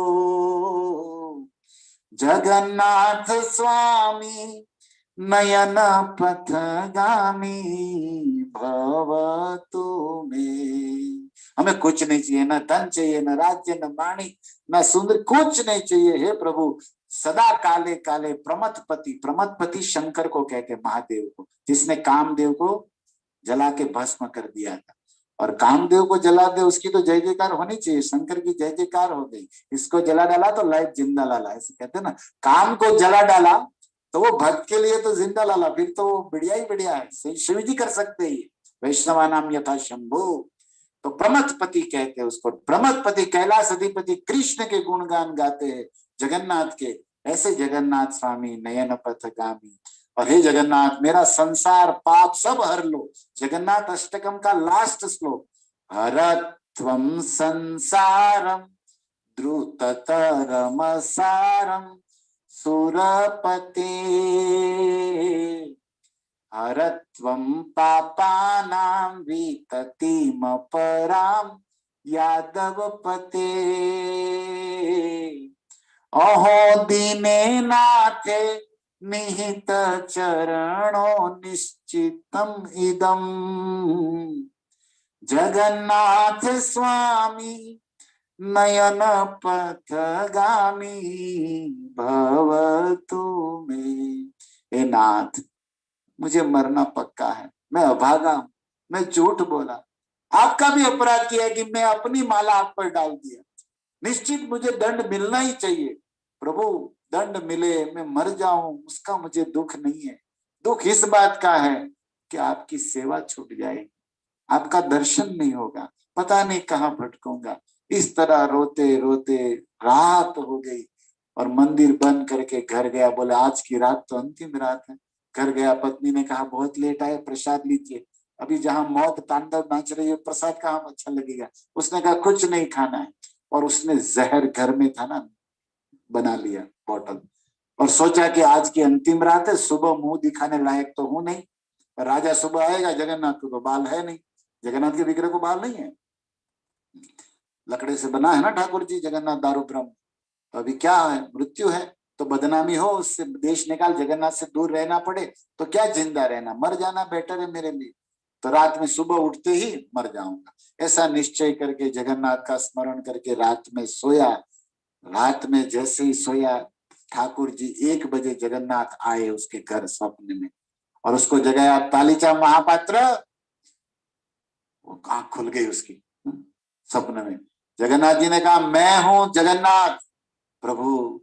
जगन्नाथ स्वामी नयन पथगामी भवतु मे। हमें कुछ नहीं चाहिए, न धन चाहिए, न राज्य, न वाणी, न सुंदर, कुछ नहीं चाहिए। हे प्रभु, सदा काले काले प्रमथपति, प्रमथपति शंकर को कहते हैं, महादेव को, जिसने कामदेव को जला के भस्म कर दिया था। और कामदेव को जला दे उसकी तो जय जयकार होनी चाहिए, शंकर की जय जयकार हो गई। इसको जला डाला तो लाइफ जिंदा लाला, ऐसे कहते हैं ना। काम को जला डाला तो वो भक्त के लिए तो जिंदा लाला, फिर तो वो बढ़िया ही बढ़िया है, शिव जी कर सकते ही। वैष्णवा नाम यथा शंभु, तो प्रमथपति कहते हैं उसको। प्रमथपति कैलाश अधिपति कृष्ण के गुणगान गाते हैं जगन्नाथ के। ऐसे जगन्नाथ स्वामी नयन पथगामी। और हे जगन्नाथ, मेरा संसार पाप सब हर लो। जगन्नाथ अष्टकम का लास्ट श्लोक, हरत्वं संसारम द्रुततरम सारम सुरपते हरत्वं पापानां विततिमपरां यादवपते अहो दीने नाथे निहित चरणो निश्चितम इदम जगन्नाथ स्वामी नयन पथगामी भवतु मे। हे नाथ, मुझे मरना पक्का है, मैं अभागा हूं, मैं झूठ बोला, आपका भी अपराध किया है कि मैं अपनी माला आप पर डाल दिया। निश्चित मुझे दंड मिलना ही चाहिए। प्रभु, दंड मिले, मैं मर जाऊं, उसका मुझे दुख नहीं है। दुख इस बात का है कि आपकी सेवा छूट जाएगी, आपका दर्शन नहीं होगा, पता नहीं कहाँ भटकूंगा। इस तरह रोते रोते रात हो गई और मंदिर बंद करके घर गया। बोले आज की रात तो अंतिम रात है। घर गया, पत्नी ने कहा बहुत लेट आए, प्रसाद लीजिए। अभी जहां मौत तांडव नाच रही है, प्रसाद कहाँ अच्छा लगेगा। उसने कहा कुछ नहीं खाना है, और उसने जहर घर में था ना, बना लिया बोतल, और सोचा कि आज की अंतिम रात है, सुबह मुंह दिखाने लायक तो हूं नहीं। राजा सुबह आएगा, जगन्नाथ को तो बाल है नहीं, जगन्नाथ के विग्रह को बाल नहीं है, लकड़े से बना है ना ठाकुर जी जगन्नाथ दारू ब्रह्म। तो अभी क्या है, मृत्यु है, तो बदनामी हो, उससे देश निकाल, जगन्नाथ से दूर रहना पड़े तो क्या जिंदा रहना, मर जाना बेटर है मेरे लिए। तो रात में सुबह उठते ही मर जाऊंगा, ऐसा निश्चय करके जगन्नाथ का स्मरण करके रात में सोया। रात में जैसे ही सोया, ठाकुर जी 1 बजे जगन्नाथ आए उसके घर स्वप्न में, और उसको जगाया, तालीचा महापात्र। वो आंख खुल गई उसकी सपने में। जगन्नाथ जी ने कहा, मैं हूं जगन्नाथ प्रभु,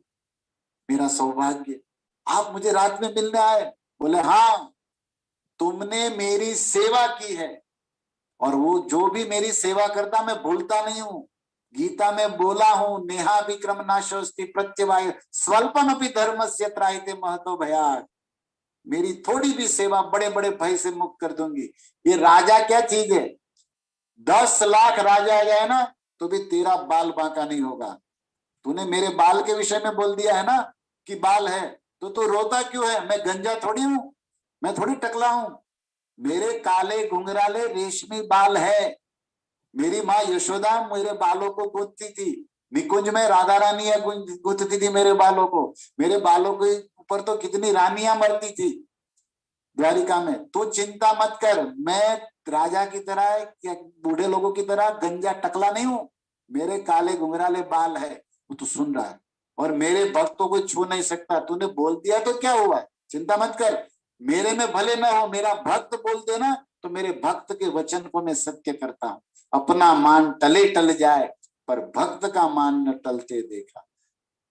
मेरा सौभाग्य, आप मुझे रात में मिलने आए। बोले, हाँ, तुमने मेरी सेवा की है, और वो जो भी मेरी सेवा करता मैं भूलता नहीं हूं। गीता में बोला हूं, नेहा विक्रम नाशोस्ति प्रत्यवाय स्वल्पमपि धर्मस्य त्रायते महतो भयात्। मेरी थोड़ी भी सेवा बड़े बड़े भय से मुक्त कर दूंगी। ये राजा क्या चीज है? 10 लाख राजा आ जाए ना तो भी तेरा बाल बांका नहीं होगा। तूने मेरे बाल के विषय में बोल दिया है ना कि बाल है, तो तू रोता क्यों है? मैं गंजा थोड़ी हूं, मैं थोड़ी टकला हूं। मेरे काले घुंघराले रेशमी बाल है। मेरी माँ यशोदा मेरे बालों को गूंथती थी, निकुंज में राधा रानी गूंथती थी मेरे बालों को। मेरे बालों के ऊपर तो कितनी रानियां मरती थी द्वारिका में। तो चिंता मत कर, मैं राजा की तरह या बूढ़े लोगों की तरह गंजा टकला नहीं हूं। मेरे काले घुंघराले बाल है, वो तू सुन रहा है, और मेरे भक्तों को छू नहीं सकता। तूने बोल दिया तो क्या हुआ, चिंता मत कर। मेरे में भले न हो, मेरा भक्त बोल देना तो मेरे भक्त के वचन को मैं सत्य करता हूं। अपना मान टले टल जाए, पर भक्त का मान न टलते देखा।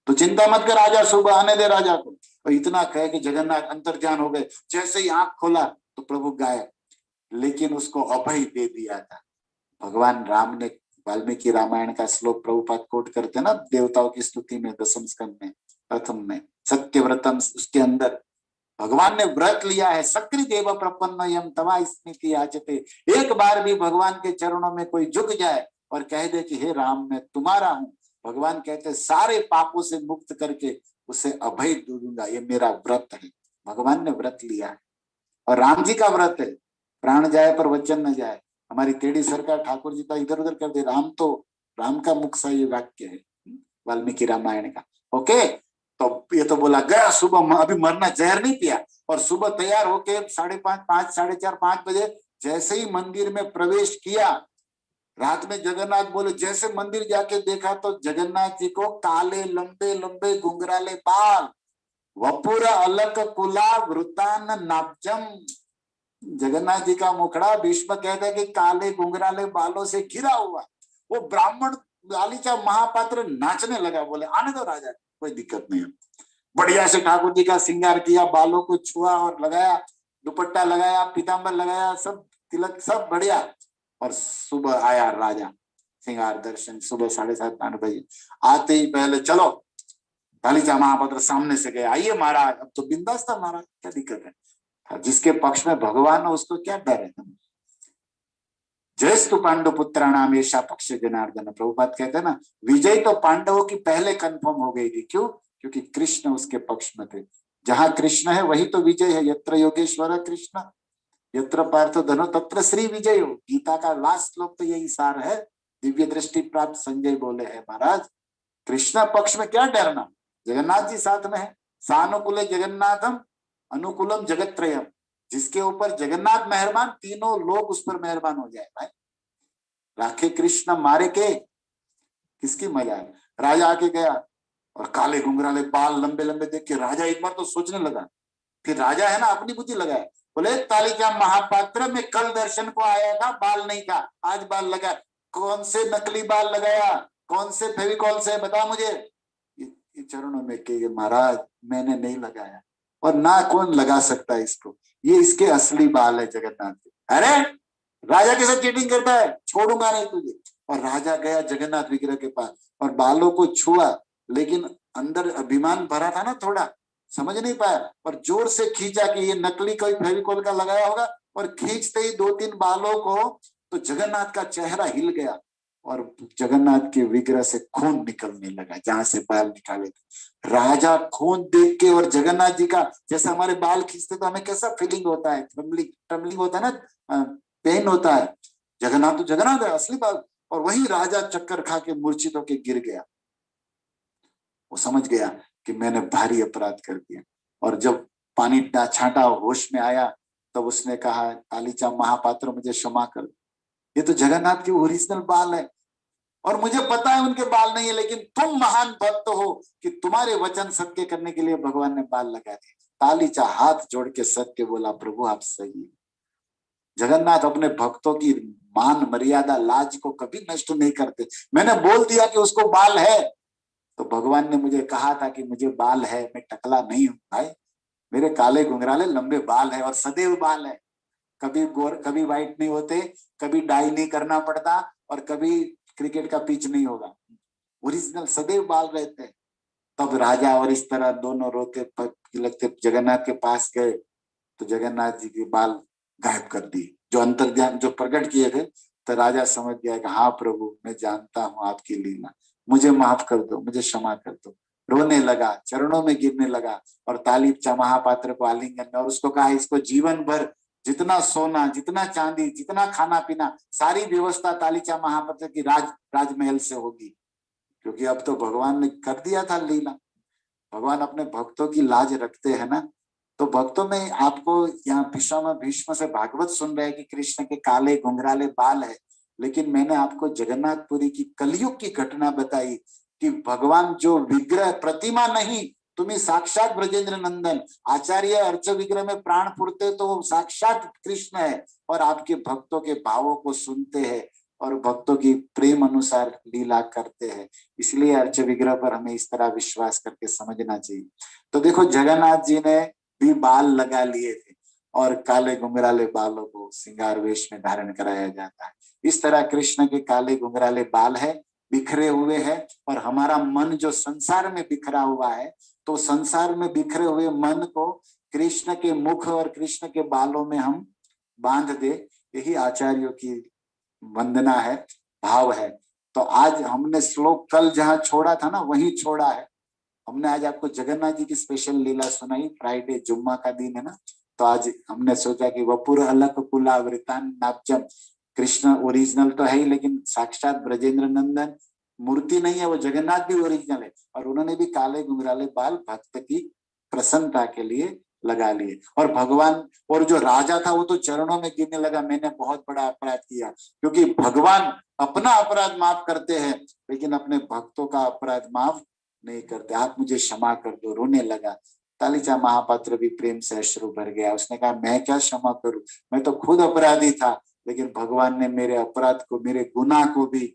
तो चिंता मत कर, राजा सुबह आने दे राजा को। और इतना कहे कि जगन्नाथ अंतर्ध्यान हो गए। जैसे ही आंख खोला तो प्रभु गायब, लेकिन उसको अभय दे दिया था। भगवान राम ने वाल्मीकि रामायण का श्लोक प्रभुपाद कोट करते ना देवताओं की स्तुति में, दसम स्कंद में, प्रथम में, सत्यव्रतम, उसके अंदर भगवान ने व्रत लिया है। सक्रि देव प्रपन्न यम तवा स्मृति याचते। एक बार भी भगवान के चरणों में कोई झुक जाए और कह दे कि हे राम मैं तुम्हारा हूं, भगवान कहते सारे पापों से मुक्त करके उसे अभय दूंगा। ये मेरा व्रत है। भगवान ने व्रत लिया है, और राम जी का व्रत है, प्राण जाए पर वचन न जाए। हमारी टेढ़ी सरकार ठाकुर जी का इधर उधर कर दे, राम तो, राम का मुख सा ये वाक्य है वाल्मीकि रामायण का। ओके, तो ये तो बोला गया सुबह, अभी मरना, जहर नहीं पिया, और सुबह तैयार होके 5:30, 5, 4:30, 5 बजे जैसे ही मंदिर में प्रवेश किया, रात में जगन्नाथ बोले जैसे मंदिर जाके देखा तो जगन्नाथ जी को काले लंबे लंबे घुंघराले बाल, वपुर अलक कुला वृतान नाब्जम। जगन्नाथ जी का मुखड़ा भीष्म कहते हैं कि काले घुंघराले बालों से घिरा हुआ। वो ब्राह्मण गालीचा महापात्र नाचने लगा, बोले आने दो राजा, कोई दिक्कत नहीं है। बढ़िया से ठाकुर जी का श्रृंगार किया, बालों को छुआ और लगाया, दुपट्टा लगाया, पीताम्बर लगाया, सब तिलक सब बढ़िया। और सुबह आया राजा, श्रृंगार दर्शन सुबह 7:30, 8 बजे। आते ही पहले चलो, गालीचा महापात्र सामने से गया, आइए महाराज। अब तो बिंदास था महाराज, क्या दिक्कत है, जिसके पक्ष में भगवान है उसको क्या डर है। जयस्तु पांडु पुत्राणाम ऐसा पक्ष जनार्दन। प्रभुपाद कहते हैं ना, विजय तो पांडवों की पहले कंफर्म हो गई थी। क्यों? क्योंकि कृष्ण उसके पक्ष में थे। जहां कृष्ण है वही तो विजय है। यत्र योगेश्वर कृष्ण यत्र पार्थ धनो तत्र श्री विजय हो। गीता का लास्ट श्लोक तो यही सार है। दिव्य दृष्टि प्राप्त संजय बोले है महाराज, कृष्ण पक्ष में क्या डरना, जगन्नाथ जी साथ में है। सानुकूल जगन्नाथम अनुकूलम जगत्रयम। जिसके ऊपर जगन्नाथ मेहरबान, तीनों लोग उस पर मेहरबान हो जाए। भाई राखे कृष्ण मारे के किसकी मजा है। राजा आके गया और काले घुंघराले बाल लंबे लंबे देख के राजा एक बार तो सोचने लगा। फिर राजा है ना, अपनी बुद्धि लगाया, बोले तालिका महापात्र में कल दर्शन को आया था, बाल नहीं था, आज बाल लगा। कौन से नकली बाल लगाया, कौन से फेविकॉल से, बता मुझे। ये चरणों में कहिए महाराज मैंने नहीं लगाया, और ना कौन लगा सकता है इसको, ये इसके असली बाल है जगन्नाथ के। अरे राजा के साथ चीटिंग करता है, छोड़ूंगा नहीं तुझे। और राजा गया जगन्नाथ विग्रह के पास और बालों को छुआ, लेकिन अंदर अभिमान भरा था ना थोड़ा, समझ नहीं पाया, और जोर से खींचा कि ये नकली कोई फेविकॉल का लगाया होगा। और खींचते ही 2-3 बालों को तो जगन्नाथ का चेहरा हिल गया, और जगन्नाथ के विग्रह से खून निकलने लगा जहां से बाल निकाले थे। राजा खून देख के, और जगन्नाथ जी का जैसे हमारे बाल खींचते तो हमें कैसा फीलिंग होता है, ट्रम्बलिंग होता है ना, पेन होता है। जगन्नाथ तो जगन्नाथ है असली बाल। और वही राजा चक्कर खा के मूर्छित होके गिर गया। वो समझ गया कि मैंने भारी अपराध कर दिया। और जब पानी छांटा, होश में आया, तब उसने कहा कालीचा महापात्र मुझे क्षमा कर, ये तो जगन्नाथ के ओरिजिनल बाल है, और मुझे पता है उनके बाल नहीं है, लेकिन तुम महान भक्त हो कि तुम्हारे वचन सत्य करने के लिए भगवान ने बाल लगा दिए। कालीचा हाथ जोड़ के सत्य बोला, प्रभु आप सही है। जगन्नाथ अपने भक्तों की मान मर्यादा लाज को कभी नष्ट नहीं करते। मैंने बोल दिया कि उसको बाल है, तो भगवान ने मुझे कहा था कि मुझे बाल है, मैं टकला नहीं हूं भाई, मेरे काले घुंघराले लंबे बाल है और सदैव बाल है, कभी गोर कभी व्हाइट नहीं होते, कभी डाई नहीं करना पड़ता और कभी क्रिकेट का पिच नहीं होगा, ओरिजिनल सदैव बाल रहते हैं। तब राजा और इस तरह दोनों रोते लगते जगन्नाथ के पास गए, तो जगन्नाथ जी के बाल गायब कर दिए, जो अंतर्ध्यान जो प्रकट किए थे। तो राजा समझ गया कि हाँ प्रभु, मैं जानता हूँ आपकी लीला, मुझे माफ कर दो, मुझे क्षमा कर दो। रोने लगा, चरणों में गिरने लगा और तालीपचा महापात्र को आलिंगन में, और उसको कहा इसको जीवन भर जितना सोना, जितना चांदी, जितना खाना पीना, सारी व्यवस्था तालीचा महापात्र की राजमहल से होगी, क्योंकि अब तो भगवान ने कर दिया था लीला। भगवान अपने भक्तों की लाज रखते हैं ना। तो भक्तों में आपको यहाँ भीष्म से भागवत सुन रहे हैं कि कृष्ण के काले घुंघराले बाल है, लेकिन मैंने आपको जगन्नाथपुरी की कलयुग की घटना बताई कि भगवान जो विग्रह प्रतिमा नहीं, तुम्हें साक्षात ब्रजेंद्र नंदन आचार्य अर्च विग्रह में प्राण फूरते तो वो साक्षात कृष्ण है, और आपके भक्तों के भावों को सुनते हैं और भक्तों की प्रेम अनुसार लीला करते हैं। इसलिए अर्च विग्रह पर हमें इस तरह विश्वास करके समझना चाहिए। तो देखो जगन्नाथ जी ने भी बाल लगा लिए थे और काले घुंघराले बालों को श्रृंगार वेश में धारण कराया जाता है। इस तरह कृष्ण के काले घुंघराले बाल है, बिखरे हुए हैं, और हमारा मन जो संसार में बिखरा हुआ है, तो संसार में बिखरे हुए मन को कृष्ण के मुख और कृष्ण के बालों में हम बांध दे, यही आचार्यों की वंदना है, भाव है। तो आज हमने श्लोक कल जहां छोड़ा था ना, वहीं छोड़ा है। हमने आज आपको जगन्नाथ जी की स्पेशल लीला सुनाई, फ्राइडे जुम्मा का दिन है ना, तो आज हमने सोचा कि वपुर अलक कुलावृतान नाब्जम, कृष्ण ओरिजिनल तो है ही, लेकिन साक्षात ब्रजेंद्र नंदन मूर्ति नहीं है, वो जगन्नाथ भी ओरिजिनल है, और उन्होंने भी काले घुंघराले बाल भक्त की प्रसन्नता के लिए लगा लिए। और भगवान, और जो राजा था वो तो चरणों में गिरने लगा, मैंने बहुत बड़ा अपराध किया, क्योंकि भगवान अपना अपराध माफ करते हैं लेकिन अपने भक्तों का अपराध माफ नहीं करते, आप मुझे क्षमा कर दो, रोने लगा। तालीचा महापात्र भी प्रेम से अश्रु भर गया, उसने कहा मैं क्या क्षमा करूं, मैं तो खुद अपराधी था, लेकिन भगवान ने मेरे अपराध को, मेरे गुनाह को भी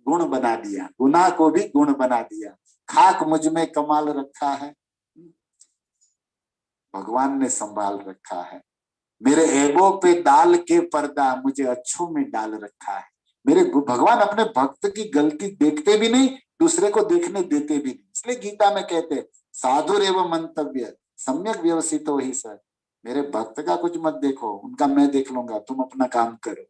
गुण बना दिया, गुनाह को भी गुण बना दिया। खाक मुझ में कमाल रखा है, भगवान ने संभाल रखा है। मेरे ऐबों पे डाल के पर्दा, मुझे अच्छों में डाल रखा है। मेरे भगवान अपने भक्त की गलती देखते भी नहीं, दूसरे को देखने देते भी नहीं। इसलिए गीता में कहते साधुर एवं मंतव्य सम्यक व्यवसित हो ही सर, मेरे भक्त का कुछ मत देखो, उनका मैं देख लूंगा, तुम अपना काम करो।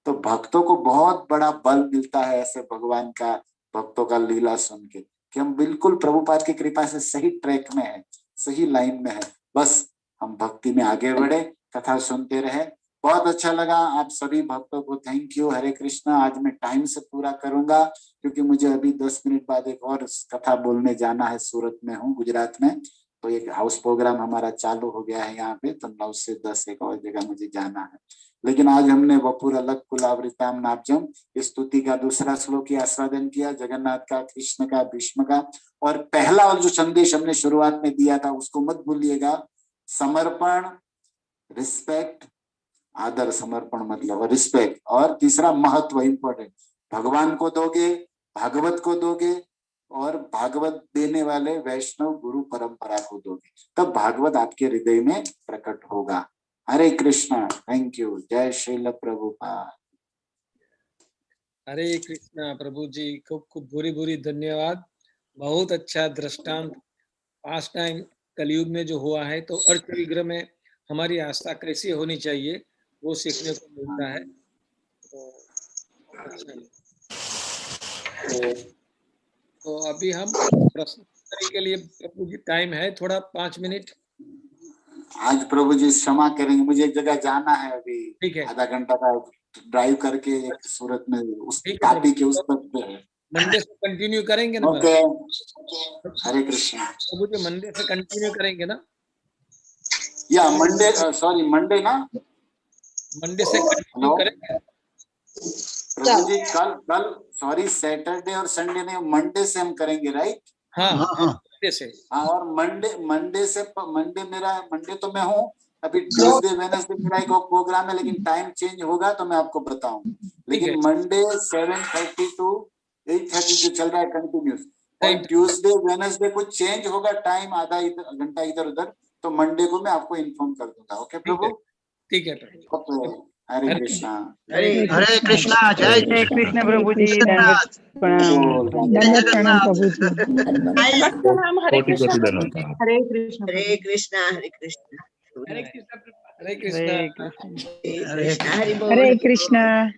तो भक्तों को बहुत बड़ा बल मिलता है ऐसे भगवान का, भक्तों का लीला सुन के, कि हम बिल्कुल प्रभुपाद की कृपा से सही ट्रैक में है, सही लाइन में है। बस हम भक्ति में आगे बढ़े, कथा सुनते रहे। बहुत अच्छा लगा, आप सभी भक्तों को थैंक यू। हरे कृष्णा। आज मैं टाइम से पूरा करूंगा क्योंकि मुझे अभी 10 मिनट बाद एक और कथा बोलने जाना है। सूरत में हूँ, गुजरात में, तो एक हाउस प्रोग्राम हमारा चालू हो गया है यहाँ पे, तो 9 से 10 एक और जगह मुझे जाना है। लेकिन आज हमने वपुर अलग कुलावृताम नाब्जम स्तुति का दूसरा श्लोक की आस्वादन किया, जगन्नाथ का, कृष्ण का, भीष्म का। और पहला और जो संदेश हमने शुरुआत में दिया था उसको मत भूलिएगा, समर्पण, रिस्पेक्ट, आदर, समर्पण मतलब रिस्पेक्ट, और तीसरा महत्व, इंपॉर्टेंट, भगवान को दोगे, भागवत को दोगे, और भागवत देने वाले वैष्णव गुरु परंपरा को दोगे, तब भागवत आपके हृदय में प्रकट होगा। हरे कृष्णा। Thank you. जय श्रील प्रभुपाद। हरे कृष्णा। प्रभु जी खूब खूब बुरी बुरी धन्यवाद। बहुत अच्छा दृष्टांत पास्ट टाइम कलयुग में जो हुआ है, तो अर्थ विग्रह में हमारी आस्था कैसी होनी चाहिए वो सीखने को मिलता है। तो अच्छा है। तो अभी हम प्रश्न के लिए प्रभु जी टाइम है थोड़ा 5 मिनट। आज प्रभु जी क्षमा करेंगे, मुझे एक जगह जाना है अभी, ठीक है, आधा घंटा का ड्राइव करके, एक सूरत में उस ठीक है टापी के प्रभु। उस तक पे है। मंडे से कंटिन्यू करेंगे ना ओके, हरे कृष्णा। प्रभु जी? मंडे से कंटिन्यू करेंगे ना? या मंडे, सॉरी मंडे ना, मंडे से कंटिन्यू हेलो करेंगे। प्रभु जी, कल कल सॉरी सैटरडे और संडे नहीं, मंडे से हम करेंगे, राइट? हाँ हाँ, मंडे से। हाँ, और मंडे मंडे से, मंडे मेरा, मंडे तो मैं हूँ, अभी ट्यूसडे वेडनेसडे मेरा एक प्रोग्राम है, लेकिन टाइम चेंज होगा तो मैं आपको बताऊं। लेकिन मंडे 7:30 to 8:30 जो चल रहा है कंटिन्यूस, और ट्यूसडे वेडनेसडे कुछ चेंज होगा टाइम, आधा घंटा इधर उधर, तो मंडे को मैं आपको इन्फॉर्म कर दूंगा। ओके प्रभु, ठीक है प्रभु। हरे कृष्णा। हरे कृष्णा। जय हरे कृष्ण प्रभु जी। जगन्नाथ। दंडवत प्रणाम प्रभु जी। प्रणाम। हरे कृष्ण। हरे कृष्ण। हरे कृष्णा। हरे कृष्णा। हरे कृष्ण। हरे कृष्ण। हरे कृष्णा। हरि बोल। हरे कृष्ण।